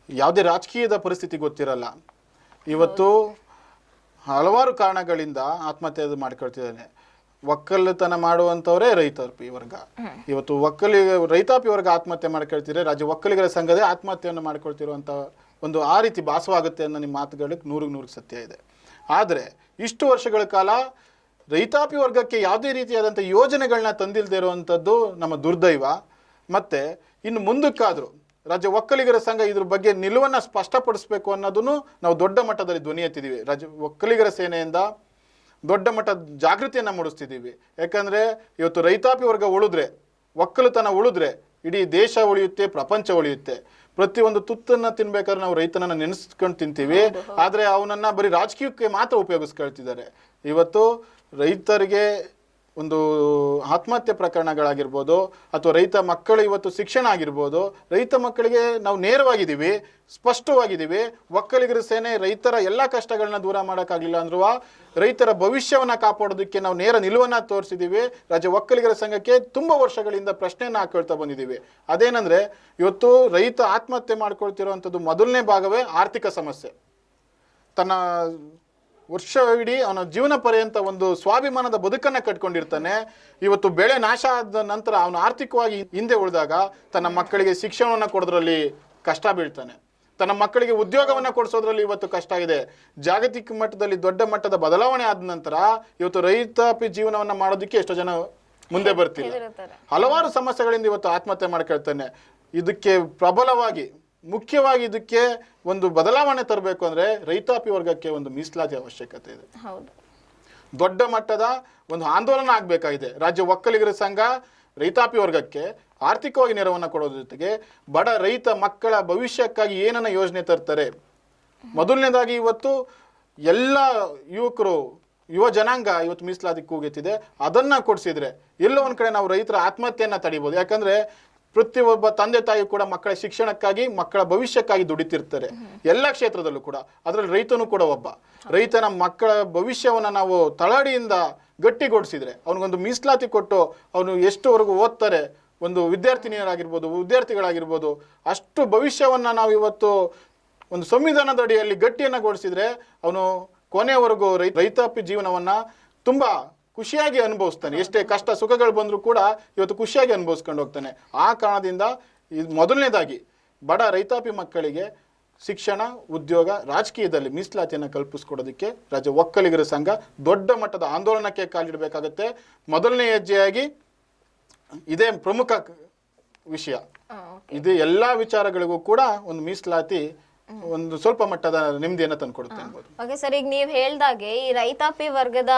ಯಾವುದೇ ರಾಜಕೀಯದ ಪರಿಸ್ಥಿತಿ ಗೊತ್ತಿರಲ್ಲ. ಇವತ್ತು ಹಲವಾರು ಕಾರಣಗಳಿಂದ ಆತ್ಮಹತ್ಯೆ ಮಾಡ್ಕೊಳ್ತಿದ್ದಾನೆ. ಒಕ್ಕಲತನ ಮಾಡುವಂಥವರೇ ರೈತಾಪಿ ವರ್ಗ. ಇವತ್ತು ರೈತಾಪಿ ವರ್ಗ ಆತ್ಮಹತ್ಯೆ ಮಾಡ್ಕೊಳ್ತಿದ್ರೆ ರಾಜ್ಯ ಒಕ್ಕಲಿಗರ ಸಂಘದೇ ಆತ್ಮಹತ್ಯೆಯನ್ನು ಮಾಡ್ಕೊಳ್ತಿರುವಂಥ ಒಂದು ಆ ರೀತಿ ಭಾಸವಾಗುತ್ತೆ ಅನ್ನೋ ನಿಮ್ಮ ಮಾತುಗಳಿಗೆ 100% ಸತ್ಯ ಇದೆ. ಆದರೆ ಇಷ್ಟು ವರ್ಷಗಳ ಕಾಲ ರೈತಾಪಿ ವರ್ಗಕ್ಕೆ ಯಾವುದೇ ರೀತಿಯಾದಂಥ ಯೋಜನೆಗಳನ್ನ ತಂದಿಲ್ಲದೆ ಇರುವಂಥದ್ದು ನಮ್ಮ ದುರ್ದೈವ. ಮತ್ತು ಇನ್ನು ಮುಂದಕ್ಕಾದರೂ ರಾಜ್ಯ ಒಕ್ಕಲಿಗರ ಸಂಘ ಇದ್ರ ಬಗ್ಗೆ ನಿಲುವನ್ನು ಸ್ಪಷ್ಟಪಡಿಸಬೇಕು ಅನ್ನೋದನ್ನು ನಾವು ದೊಡ್ಡ ಮಟ್ಟದಲ್ಲಿ ಧ್ವನಿ ಎತ್ತಿದ್ದೀವಿ. ರಾಜ್ಯ ಒಕ್ಕಲಿಗರ ಸೇನೆಯಿಂದ ದೊಡ್ಡ ಮಟ್ಟದ ಜಾಗೃತಿಯನ್ನು ಮೂಡಿಸ್ತಿದ್ದೀವಿ. ಯಾಕಂದರೆ ಇವತ್ತು ರೈತಾಪಿ ವರ್ಗ ಉಳಿದ್ರೆ, ಒಕ್ಕಲುತನ ಉಳಿದ್ರೆ ಇಡೀ ದೇಶ ಉಳಿಯುತ್ತೆ, ಪ್ರಪಂಚ ಉಳಿಯುತ್ತೆ. ಪ್ರತಿಯೊಂದು ತುತ್ತನ್ನು ತಿನ್ಬೇಕಾದ್ರೆ ನಾವು ರೈತನನ್ನು ನೆನೆಸ್ಕೊಂಡು ತಿಂತೀವಿ. ಆದರೆ ಅವನನ್ನು ಬರೀ ರಾಜಕೀಯಕ್ಕೆ ಮಾತ್ರ ಉಪಯೋಗಿಸ್ಕೊಳ್ತಿದ್ದಾರೆ. ಇವತ್ತು ರೈತರಿಗೆ ಒಂದು ಆತ್ಮಹತ್ಯೆ ಪ್ರಕರಣಗಳಾಗಿರ್ಬೋದು ಅಥವಾ ರೈತ ಮಕ್ಕಳ ಇವತ್ತು ಶಿಕ್ಷಣ ಆಗಿರ್ಬೋದು, ರೈತ ಮಕ್ಕಳಿಗೆ ನಾವು ನೇರವಾಗಿದ್ದೀವಿ, ಸ್ಪಷ್ಟವಾಗಿದ್ದೀವಿ. ಒಕ್ಕಲಿಗರ ಸೇನೆ ರೈತರ ಎಲ್ಲ ಕಷ್ಟಗಳನ್ನ ದೂರ ಮಾಡೋಕ್ಕಾಗಲಿಲ್ಲ ಅಂದ್ರೂ ರೈತರ ಭವಿಷ್ಯವನ್ನು ಕಾಪಾಡೋದಕ್ಕೆ ನಾವು ನೇರ ನಿಲುವನ್ನು ತೋರಿಸಿದ್ದೀವಿ. ರಾಜ್ಯ ಒಕ್ಕಲಿಗರ ಸಂಘಕ್ಕೆ ತುಂಬ ವರ್ಷಗಳಿಂದ ಪ್ರಶ್ನೆಯನ್ನು ಹಾಕೊಳ್ತಾ ಬಂದಿದ್ದೀವಿ. ಅದೇನೆಂದರೆ ಇವತ್ತು ರೈತ ಆತ್ಮಹತ್ಯೆ ಮಾಡ್ಕೊಳ್ತಿರೋವಂಥದ್ದು ಮೊದಲನೇ ಭಾಗವೇ ಆರ್ಥಿಕ ಸಮಸ್ಯೆ. ತನ್ನ ವರ್ಷವಿಡೀ ಅವನ ಜೀವನ ಪರ್ಯಂತ ಒಂದು ಸ್ವಾಭಿಮಾನದ ಬದುಕನ್ನು ಕಟ್ಕೊಂಡಿರ್ತಾನೆ. ಇವತ್ತು ಬೆಳೆ ನಾಶ ಆದ ನಂತರ ಅವನು ಆರ್ಥಿಕವಾಗಿ ಹಿಂದೆ ಉಳಿದಾಗ ತನ್ನ ಮಕ್ಕಳಿಗೆ ಶಿಕ್ಷಣವನ್ನು ಕೊಡೋದ್ರಲ್ಲಿ ಕಷ್ಟ ಬೀಳ್ತಾನೆ. ತನ್ನ ಮಕ್ಕಳಿಗೆ ಉದ್ಯೋಗವನ್ನು ಕೊಡಿಸೋದ್ರಲ್ಲಿ ಇವತ್ತು ಕಷ್ಟ ಇದೆ. ಜಾಗತಿಕ ಮಟ್ಟದಲ್ಲಿ ದೊಡ್ಡ ಮಟ್ಟದ ಬದಲಾವಣೆ ಆದ ನಂತರ ಇವತ್ತು ರೈತಾಪಿ ಜೀವನವನ್ನು ಮಾಡೋದಕ್ಕೆ ಎಷ್ಟೋ ಜನ ಮುಂದೆ ಬರ್ತಿಲ್ಲ. ಹಲವಾರು ಸಮಸ್ಯೆಗಳಿಂದ ಇವತ್ತು ಆತ್ಮಹತ್ಯೆ ಮಾಡ್ಕೊಳ್ತಾನೆ. ಇದಕ್ಕೆ ಪ್ರಬಲವಾಗಿ ಮುಖ್ಯವಾಗಿ ಇದಕ್ಕೆ ಒಂದು ಬದಲಾವಣೆ ತರಬೇಕು ಅಂದರೆ ರೈತಾಪಿ ವರ್ಗಕ್ಕೆ ಒಂದು ಮೀಸಲಾತಿ ಅವಶ್ಯಕತೆ ಇದೆ. ದೊಡ್ಡ ಮಟ್ಟದ ಒಂದು ಆಂದೋಲನ ಆಗಬೇಕಾಗಿದೆ. ರಾಜ್ಯ ಒಕ್ಕಲಿಗರ ಸಂಘ ರೈತಾಪಿ ವರ್ಗಕ್ಕೆ ಆರ್ಥಿಕವಾಗಿ ನೆರವನ್ನು ಕೊಡೋದ್ರ ಜೊತೆಗೆ ಬಡ ರೈತ ಮಕ್ಕಳ ಭವಿಷ್ಯಕ್ಕಾಗಿ ಏನನ್ನ ಯೋಜನೆ ತರ್ತಾರೆ. ಮೊದಲನೇದಾಗಿ ಇವತ್ತು ಎಲ್ಲ ಯುವ ಜನಾಂಗ ಇವತ್ತು ಮೀಸಲಾತಿ ಕೂಗೆತ್ತಿದೆ. ಅದನ್ನು ಕೊಡಿಸಿದ್ರೆ ಎಲ್ಲೋ ಒಂದು ಕಡೆ ನಾವು ರೈತರ ಆತ್ಮಹತ್ಯೆಯನ್ನು ತಡಿಬೋದು. ಯಾಕಂದರೆ ಪ್ರತಿಯೊಬ್ಬ ತಂದೆ ತಾಯಿ ಕೂಡ ಮಕ್ಕಳ ಶಿಕ್ಷಣಕ್ಕಾಗಿ, ಮಕ್ಕಳ ಭವಿಷ್ಯಕ್ಕಾಗಿ ದುಡಿತಿರ್ತಾರೆ ಎಲ್ಲ ಕ್ಷೇತ್ರದಲ್ಲೂ ಕೂಡ. ಅದರಲ್ಲಿ ರೈತನೂ ಕೂಡ ಒಬ್ಬ. ರೈತನ ಮಕ್ಕಳ ಭವಿಷ್ಯವನ್ನು ನಾವು ತಳಹಡಿಯಿಂದ ಗಟ್ಟಿಗೊಳಿಸಿದ್ರೆ, ಅವನಿಗೊಂದು ಮೀಸಲಾತಿ ಕೊಟ್ಟು ಅವನು ಎಷ್ಟುವರೆಗೂ ಓದ್ತಾರೆ, ಒಂದು ವಿದ್ಯಾರ್ಥಿನಿಯರಾಗಿರ್ಬೋದು, ವಿದ್ಯಾರ್ಥಿಗಳಾಗಿರ್ಬೋದು, ಅಷ್ಟು ಭವಿಷ್ಯವನ್ನು ನಾವು ಇವತ್ತು ಒಂದು ಸಂವಿಧಾನದ ಅಡಿಯಲ್ಲಿ ಗಟ್ಟಿಯನ್ನುಗೊಳಿಸಿದ್ರೆ ಅವನು ಕೊನೆಯವರೆಗೂ ರೈತಾಪಿ ಜೀವನವನ್ನು ತುಂಬ ಖುಷಿಯಾಗಿ ಅನುಭವಿಸ್ತಾನೆ. ಎಷ್ಟೇ ಕಷ್ಟ ಸುಖಗಳು ಬಂದರೂ ಕೂಡ ಇವತ್ತು ಖುಷಿಯಾಗಿ ಅನುಭವಿಸ್ಕೊಂಡು ಹೋಗ್ತಾನೆ. ಆ ಕಾರಣದಿಂದ ಇದು ಮೊದಲನೇದಾಗಿ ಬಡ ರೈತಾಪಿ ಮಕ್ಕಳಿಗೆ ಶಿಕ್ಷಣ, ಉದ್ಯೋಗ, ರಾಜಕೀಯದಲ್ಲಿ ಮೀಸಲಾತಿಯನ್ನು ಕಲ್ಪಿಸ್ಕೊಡೋದಕ್ಕೆ ರಾಜ್ಯ ಒಕ್ಕಲಿಗರ ಸಂಘ ದೊಡ್ಡ ಮಟ್ಟದ ಆಂದೋಲನಕ್ಕೆ ಕಾಲಿಡಬೇಕಾಗತ್ತೆ. ಮೊದಲನೇ ಹೆಜ್ಜೆಯಾಗಿ ಇದೇ ಪ್ರಮುಖ ವಿಷಯ. ಇದು ಎಲ್ಲ ವಿಚಾರಗಳಿಗೂ ಕೂಡ ಒಂದು ಮೀಸಲಾತಿ ಒಂದು ಸ್ವಲ್ಪ ಮಟ್ಟದ ನೆಮ್ಮದಿಯನ್ನು ತಂದುಕೊಡುತ್ತೆ ಅನ್ಬೋದು. ಓಕೆ ಸರ್, ಈಗ ನೀವು ಹೇಳ್ದಾಗೆ ಈ ರೈತಾಪಿ ವರ್ಗದ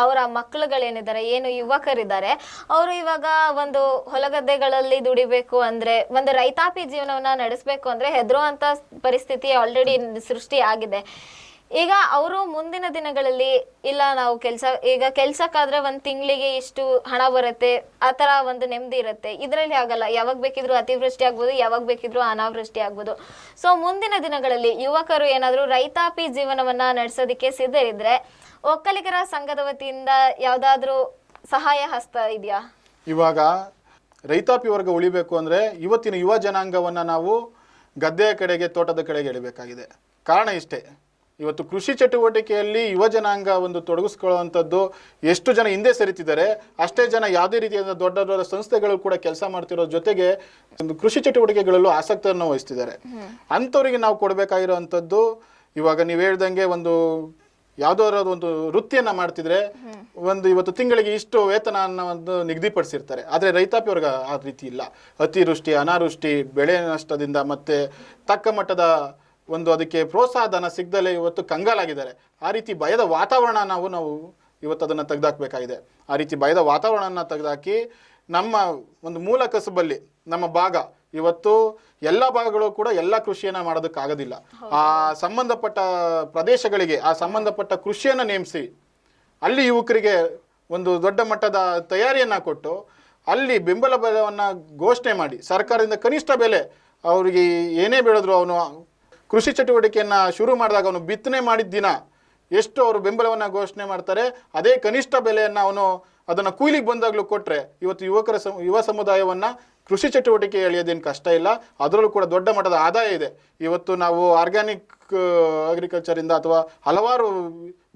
ಅವರ ಮಕ್ಕಳುಗಳೇನಿದ್ದಾರೆ, ಏನು ಯುವಕರಿದ್ದಾರೆ, ಅವರು ಇವಾಗ ಒಂದು ಹೊಲಗದ್ದೆಗಳಲ್ಲಿ ದುಡಿಬೇಕು ಅಂದ್ರೆ, ಒಂದು ರೈತಾಪಿ ಜೀವನವನ್ನ ನಡೆಸಬೇಕು ಅಂದ್ರೆ ಹೆದರುವಂತ ಪರಿಸ್ಥಿತಿ ಆಲ್ರೆಡಿ ಸೃಷ್ಟಿ ಆಗಿದೆ. ಈಗ ಅವರು ಮುಂದಿನ ದಿನಗಳಲ್ಲಿ ಇಲ್ಲ ನಾವು ಕೆಲ್ಸಕ್ಕಾದ್ರೆ ಒಂದ್ ತಿಂಗಳಿಗೆ ಇಷ್ಟು ಹಣ ಬರುತ್ತೆ ಆ ತರ ಒಂದು ನೆಮ್ಮದಿ ಇರುತ್ತೆ. ಇದರಲ್ಲಿ ಆಗಲ್ಲ, ಯಾವಾಗ ಬೇಕಿದ್ರು ಅತಿವೃಷ್ಟಿ ಆಗ್ಬೋದು, ಯಾವಾಗ ಬೇಕಿದ್ರು ಅನಾವೃಷ್ಟಿ ಆಗ್ಬೋದು. ಸೊ ಮುಂದಿನ ದಿನಗಳಲ್ಲಿ ಯುವಕರು ಏನಾದ್ರು ರೈತಾಪಿ ಜೀವನವನ್ನ ನಡೆಸೋದಿಕ್ಕೆ ಸಿದ್ಧರಿದ್ರೆ ಒಕ್ಕಲಿಗರ ಸಂಘದ ವತಿಯಿಂದ ಯಾವ್ದಾದ್ರು ಸಹಾಯ ಹಸ್ತ ಇದೆಯಾ? ಇವಾಗ ರೈತಾಪಿ ವರ್ಗ ಉಳಿಬೇಕು ಅಂದರೆ ಇವತ್ತಿನ ಯುವ ಜನಾಂಗವನ್ನು ನಾವು ಗದ್ದೆಯ ಕಡೆಗೆ, ತೋಟದ ಕಡೆಗೆ ಎಳಿಬೇಕಾಗಿದೆ. ಕಾರಣ ಇಷ್ಟೇ, ಇವತ್ತು ಕೃಷಿ ಚಟುವಟಿಕೆಯಲ್ಲಿ ಯುವ ಜನಾಂಗ ಒಂದು ತೊಡಗಿಸ್ಕೊಳ್ಳುವಂಥದ್ದು ಎಷ್ಟು ಜನ ಹಿಂದೆ ಸರಿತಿದ್ದಾರೆ, ಅಷ್ಟೇ ಜನ ಯಾವುದೇ ರೀತಿಯಾದ ದೊಡ್ಡ ದೊಡ್ಡ ಸಂಸ್ಥೆಗಳು ಕೂಡ ಕೆಲಸ ಮಾಡ್ತಿರೋ ಜೊತೆಗೆ ಒಂದು ಕೃಷಿ ಚಟುವಟಿಕೆಗಳಲ್ಲೂ ಆಸಕ್ತಿಯನ್ನು ವಹಿಸ್ತಿದ್ದಾರೆ. ಅಂಥವ್ರಿಗೆ ನಾವು ಕೊಡಬೇಕಾಗಿರೋವಂಥದ್ದು, ಇವಾಗ ನೀವು ಹೇಳ್ದಂಗೆ ಒಂದು ಯಾವುದಾದ್ರು ಒಂದು ವೃತ್ತಿಯನ್ನು ಮಾಡ್ತಿದ್ರೆ ಇವತ್ತು ತಿಂಗಳಿಗೆ ಇಷ್ಟು ವೇತನ ಅನ್ನೋ ಒಂದು ನಿಗದಿಪಡಿಸಿರ್ತಾರೆ. ಆದರೆ ರೈತಾಪಿ ವರ್ಗ ಆ ರೀತಿ ಇಲ್ಲ. ಅತಿವೃಷ್ಟಿ, ಅನಾವೃಷ್ಟಿ, ಬೆಳೆ ನಷ್ಟದಿಂದ ಮತ್ತೆ ತಕ್ಕ ಮಟ್ಟದ ಅದಕ್ಕೆ ಪ್ರೋತ್ಸಾಹಧನ ಸಿಗದಲ್ಲೇ ಇವತ್ತು ಕಂಗಾಲಾಗಿದ್ದಾರೆ. ಆ ರೀತಿ ಭಯದ ವಾತಾವರಣ ನಾವು ಇವತ್ತು ಅದನ್ನು ತೆಗೆದಾಕಬೇಕಾಗಿದೆ. ಆ ರೀತಿ ಭಯದ ವಾತಾವರಣನ ತೆಗೆದಾಕಿ ನಮ್ಮ ಒಂದು ಮೂಲ ಕಸುಬಲ್ಲಿ ನಮ್ಮ ಭಾಗ, ಇವತ್ತು ಎಲ್ಲ ಭಾಗಗಳು ಕೂಡ ಎಲ್ಲ ಕೃಷಿಯನ್ನು ಮಾಡೋದಕ್ಕಾಗೋದಿಲ್ಲ. ಆ ಸಂಬಂಧಪಟ್ಟ ಪ್ರದೇಶಗಳಿಗೆ ಆ ಸಂಬಂಧಪಟ್ಟ ಕೃಷಿಯನ್ನು ನೇಮಿಸಿ ಅಲ್ಲಿ ಯುವಕರಿಗೆ ಒಂದು ದೊಡ್ಡ ಮಟ್ಟದ ತಯಾರಿಯನ್ನು ಕೊಟ್ಟು ಅಲ್ಲಿ ಬೆಂಬಲ ಬೆಲೆಯನ್ನು ಘೋಷಣೆ ಮಾಡಿ ಸರ್ಕಾರದಿಂದ ಕನಿಷ್ಠ ಬೆಲೆ ಅವರಿಗೆ ಏನೇ ಬೆಳೆದ್ರು ಅವನು ಕೃಷಿ ಚಟುವಟಿಕೆಯನ್ನು ಶುರು ಮಾಡಿದಾಗ ಅವನು ಬಿತ್ತನೆ ಮಾಡಿದ ದಿನ ಎಷ್ಟು ಅವರು ಬೆಂಬಲವನ್ನು ಘೋಷಣೆ ಮಾಡ್ತಾರೆ, ಅದೇ ಕನಿಷ್ಠ ಬೆಲೆಯನ್ನು ಅವನು ಅದನ್ನು ಕೂಲಿಗೆ ಬಂದಾಗಲೂ ಕೊಟ್ಟರೆ ಇವತ್ತು ಯುವ ಸಮುದಾಯವನ್ನು ಕೃಷಿ ಚಟುವಟಿಕೆ ಎಳೆಯೋದೇನು ಕಷ್ಟ ಇಲ್ಲ. ಅದರಲ್ಲೂ ಕೂಡ ದೊಡ್ಡ ಮಟ್ಟದ ಆದಾಯ ಇದೆ. ಇವತ್ತು ನಾವು ಆರ್ಗ್ಯಾನಿಕ್ ಅಗ್ರಿಕಲ್ಚರಿಂದ ಅಥವಾ ಹಲವಾರು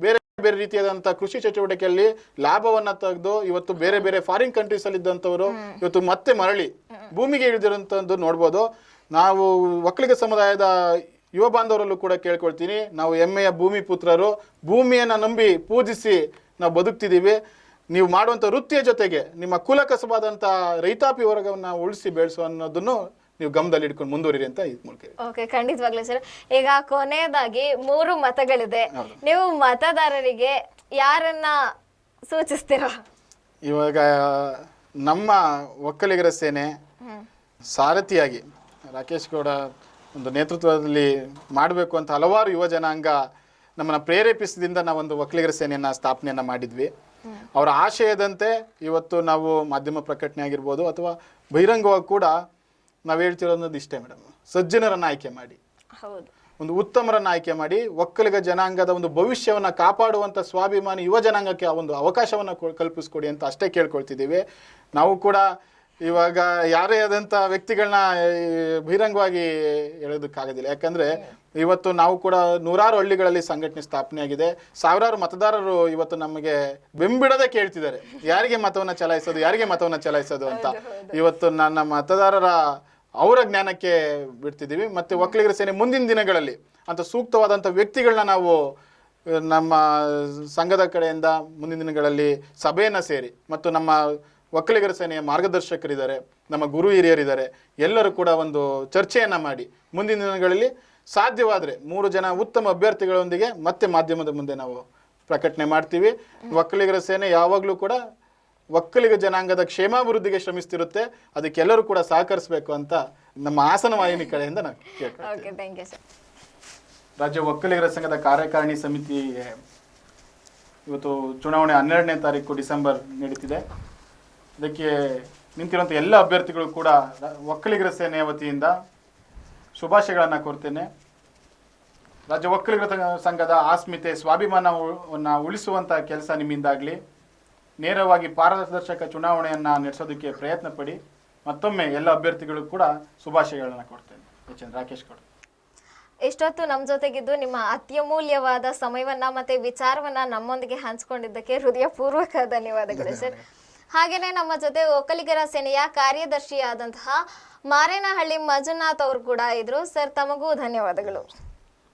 ಬೇರೆ ಬೇರೆ ರೀತಿಯಾದಂಥ ಕೃಷಿ ಚಟುವಟಿಕೆಯಲ್ಲಿ ಲಾಭವನ್ನು ತೆಗೆದು ಇವತ್ತು ಬೇರೆ ಬೇರೆ ಫಾರಿನ್ ಕಂಟ್ರೀಸಲ್ಲಿ ಇದ್ದಂಥವರು ಇವತ್ತು ಮತ್ತೆ ಮರಳಿ ಭೂಮಿಗೆ ಇಳಿದಿರೋಂಥದ್ದು ನೋಡ್ಬೋದು. ನಾವು ಒಕ್ಕಲಿಗ ಸಮುದಾಯದ ಯುವ ಬಾಂಧವರಲ್ಲೂ ಕೂಡ ಕೇಳ್ಕೊಳ್ತೀನಿ, ನಾವು ಹೆಮ್ಮೆಯ ಭೂಮಿ ಪುತ್ರರು, ಭೂಮಿಯನ್ನು ನಂಬಿ ಪೂಜಿಸಿ ನಾವು ಬದುಕ್ತಿದ್ದೀವಿ. ನೀವು ಮಾಡುವಂಥ ವೃತ್ತಿಯ ಜೊತೆಗೆ ನಿಮ್ಮ ಕುಲ ಕಸಬಾದಂಥ ರೈತಾಪಿ ವರ್ಗವನ್ನು ಉಳಿಸಿ ಬೆಳೆಸೋ ಅನ್ನೋದನ್ನು ನೀವು ಗಮನದಲ್ಲಿ ಇಟ್ಕೊಂಡು ಮುಂದುವರಿರಿ ಅಂತ ಈ ಮೂಲಕ. ಓಕೆ, ಖಂಡಿತವಾಗ್ಲೂ ಸರ್. ಈಗ ಕೊನೆಯದಾಗಿ 3 ಮತಗಳಿದೆ. ನೀವು ಮತದಾರರಿಗೆ ಯಾರನ್ನ ಸೂಚಿಸ್ತೀರಾ? ಇವಾಗ ನಮ್ಮ ಒಕ್ಕಲಿಗರ ಸೇನೆ ಸಾರಥಿಯಾಗಿ ರಾಕೇಶ್ ಗೌಡ ಒಂದು ನೇತೃತ್ವದಲ್ಲಿ ಮಾಡಬೇಕು ಅಂತ ಹಲವಾರು ಯುವ ಜನಾಂಗ ನಮ್ಮನ್ನು ಪ್ರೇರೇಪಿಸಿದಿಂದ ನಾವೊಂದು ಒಕ್ಕಲಿಗರ ಸೇನೆಯನ್ನು ಸ್ಥಾಪನೆಯನ್ನು ಮಾಡಿದ್ವಿ. ಅವರ ಆಶಯದಂತೆ ಇವತ್ತು ನಾವು ಮಾಧ್ಯಮ ಪ್ರಕಟಣೆ ಆಗಿರ್ಬೋದು ಅಥವಾ ಬಹಿರಂಗವಾಗಿ ಕೂಡ ನಾವು ಹೇಳ್ತಿರೋದು ಇಷ್ಟೇ ಮೇಡಮ್, ಸಜ್ಜನರನ್ನು ಆಯ್ಕೆ ಮಾಡಿ, ಒಂದು ಉತ್ತಮರನ್ನು ಆಯ್ಕೆ ಮಾಡಿ ಒಕ್ಕಲಿಗ ಜನಾಂಗದ ಒಂದು ಭವಿಷ್ಯವನ್ನು ಕಾಪಾಡುವಂಥ ಸ್ವಾಭಿಮಾನಿ ಯುವ ಜನಾಂಗಕ್ಕೆ ಆ ಒಂದು ಅವಕಾಶವನ್ನು ಕಲ್ಪಿಸ್ಕೊಡಿ ಅಂತ ಅಷ್ಟೇ ಕೇಳ್ಕೊಳ್ತಿದ್ದೀವಿ. ನಾವು ಕೂಡ ಇವಾಗ ಯಾರೇ ಆದಂಥ ವ್ಯಕ್ತಿಗಳನ್ನ ಬಹಿರಂಗವಾಗಿ ಹೇಳೋದಕ್ಕಾಗೋದಿಲ್ಲ. ಯಾಕಂದರೆ ಇವತ್ತು ನಾವು ಕೂಡ ನೂರಾರು ಹಳ್ಳಿಗಳಲ್ಲಿ ಸಂಘಟನೆ ಸ್ಥಾಪನೆ ಆಗಿದೆ. ಸಾವಿರಾರು ಮತದಾರರು ಇವತ್ತು ನಮಗೆ ಬೆಂಬಿಡದೆ ಕೇಳ್ತಿದ್ದಾರೆ, ಯಾರಿಗೆ ಮತವನ್ನು ಚಲಾಯಿಸೋದು ಅಂತ. ಇವತ್ತು ನನ್ನ ಮತದಾರರ ಅವರ ಜ್ಞಾನಕ್ಕೆ ಬಿಡ್ತಿದ್ದೀವಿ. ಮತ್ತು ಒಕ್ಕಲಿಗರ ಸೇನೆ ಮುಂದಿನ ದಿನಗಳಲ್ಲಿ ಅಂತ ಸೂಕ್ತವಾದಂಥ ವ್ಯಕ್ತಿಗಳನ್ನ ನಾವು ನಮ್ಮ ಸಂಘದ ಕಡೆಯಿಂದ ಮುಂದಿನ ದಿನಗಳಲ್ಲಿ ಸಭೆಯನ್ನು ಸೇರಿ ಮತ್ತು ನಮ್ಮ ಒಕ್ಕಲಿಗರ ಸೇನೆಯ ಮಾರ್ಗದರ್ಶಕರಿದ್ದಾರೆ, ನಮ್ಮ ಗುರು ಹಿರಿಯರಿದ್ದಾರೆ, ಎಲ್ಲರೂ ಕೂಡ ಒಂದು ಚರ್ಚೆಯನ್ನು ಮಾಡಿ ಮುಂದಿನ ದಿನಗಳಲ್ಲಿ ಸಾಧ್ಯವಾದರೆ 3 ಜನ ಉತ್ತಮ ಅಭ್ಯರ್ಥಿಗಳೊಂದಿಗೆ ಮತ್ತೆ ಮಾಧ್ಯಮದ ಮುಂದೆ ನಾವು ಪ್ರಕಟಣೆ ಮಾಡ್ತೀವಿ. ಒಕ್ಕಲಿಗರ ಸೇನೆ ಯಾವಾಗಲೂ ಕೂಡ ಒಕ್ಕಲಿಗ ಜನಾಂಗದ ಕ್ಷೇಮಾಭಿವೃದ್ಧಿಗೆ ಶ್ರಮಿಸ್ತಿರುತ್ತೆ. ಅದಕ್ಕೆಲ್ಲರೂ ಕೂಡ ಸಹಕರಿಸಬೇಕು ಅಂತ ನಮ್ಮ ಹಾಸನ ವಾಹಿನಿ ಕಡೆಯಿಂದ ನಾವು ಕೇಳ್ಕೊಳ್ತೀವಿ. ರಾಜ್ಯ ಒಕ್ಕಲಿಗರ ಸಂಘದ ಕಾರ್ಯಕಾರಿಣಿ ಸಮಿತಿಗೆ ಇವತ್ತು ಚುನಾವಣೆ 12ನೇ ತಾರೀಕು ಡಿಸೆಂಬರ್ ನಡೀತಿದೆ. ಇದಕ್ಕೆ ನಿಂತಿರುವಂಥ ಎಲ್ಲ ಅಭ್ಯರ್ಥಿಗಳು ಕೂಡ ಒಕ್ಕಲಿಗರ ಸೇನೆಯ ವತಿಯಿಂದ ಶುಭಾಶಯಗಳನ್ನು ಕೋರ್ತೇನೆ. ರಾಜ್ಯ ಒಕ್ಕಲಿಗರ ಸಂಘದ ಆಸ್ಮಿತೆ ಸ್ವಾಭಿಮಾನವನ್ನು ಉಳಿಸುವಂಥ ಕೆಲಸ ನಿಮ್ಮಿಂದಾಗಲಿ. ನೇರವಾಗಿ ಪಾರದರ್ಶಕ ಚುನಾವಣೆಯನ್ನು ನಡೆಸೋದಕ್ಕೆ ಪ್ರಯತ್ನ ಪಡಿ. ಮತ್ತೊಮ್ಮೆ ಎಲ್ಲ ಅಭ್ಯರ್ಥಿಗಳು ಕೂಡ ಶುಭಾಶಯಗಳನ್ನು ಕೊಡ್ತೇನೆ. ರಾಕೇಶ್ ಗೌಡ, ಇಷ್ಟೊತ್ತು ನಮ್ಮ ಜೊತೆಗಿದ್ದು ನಿಮ್ಮ ಅತ್ಯಮೂಲ್ಯವಾದ ಸಮಯವನ್ನ ಮತ್ತೆ ವಿಚಾರವನ್ನ ನಮ್ಮೊಂದಿಗೆ ಹಂಚಿಕೊಂಡಿದ್ದಕ್ಕೆ ಹೃದಯಪೂರ್ವಕ ಧನ್ಯವಾದಗಳು ಸರ್. ಹಾಗೇನೆ ನಮ್ಮ ಜೊತೆ ಒಕ್ಕಲಿಗರ ಸೇನೆಯ ಕಾರ್ಯದರ್ಶಿಯಾದಂತಹ ಮಾರೇನಹಳ್ಳಿ ಮಂಜುನಾಥ್ ಅವರು ಕೂಡ ಇದ್ರು. ಸರ್, ತಮಗೂ ಧನ್ಯವಾದಗಳು.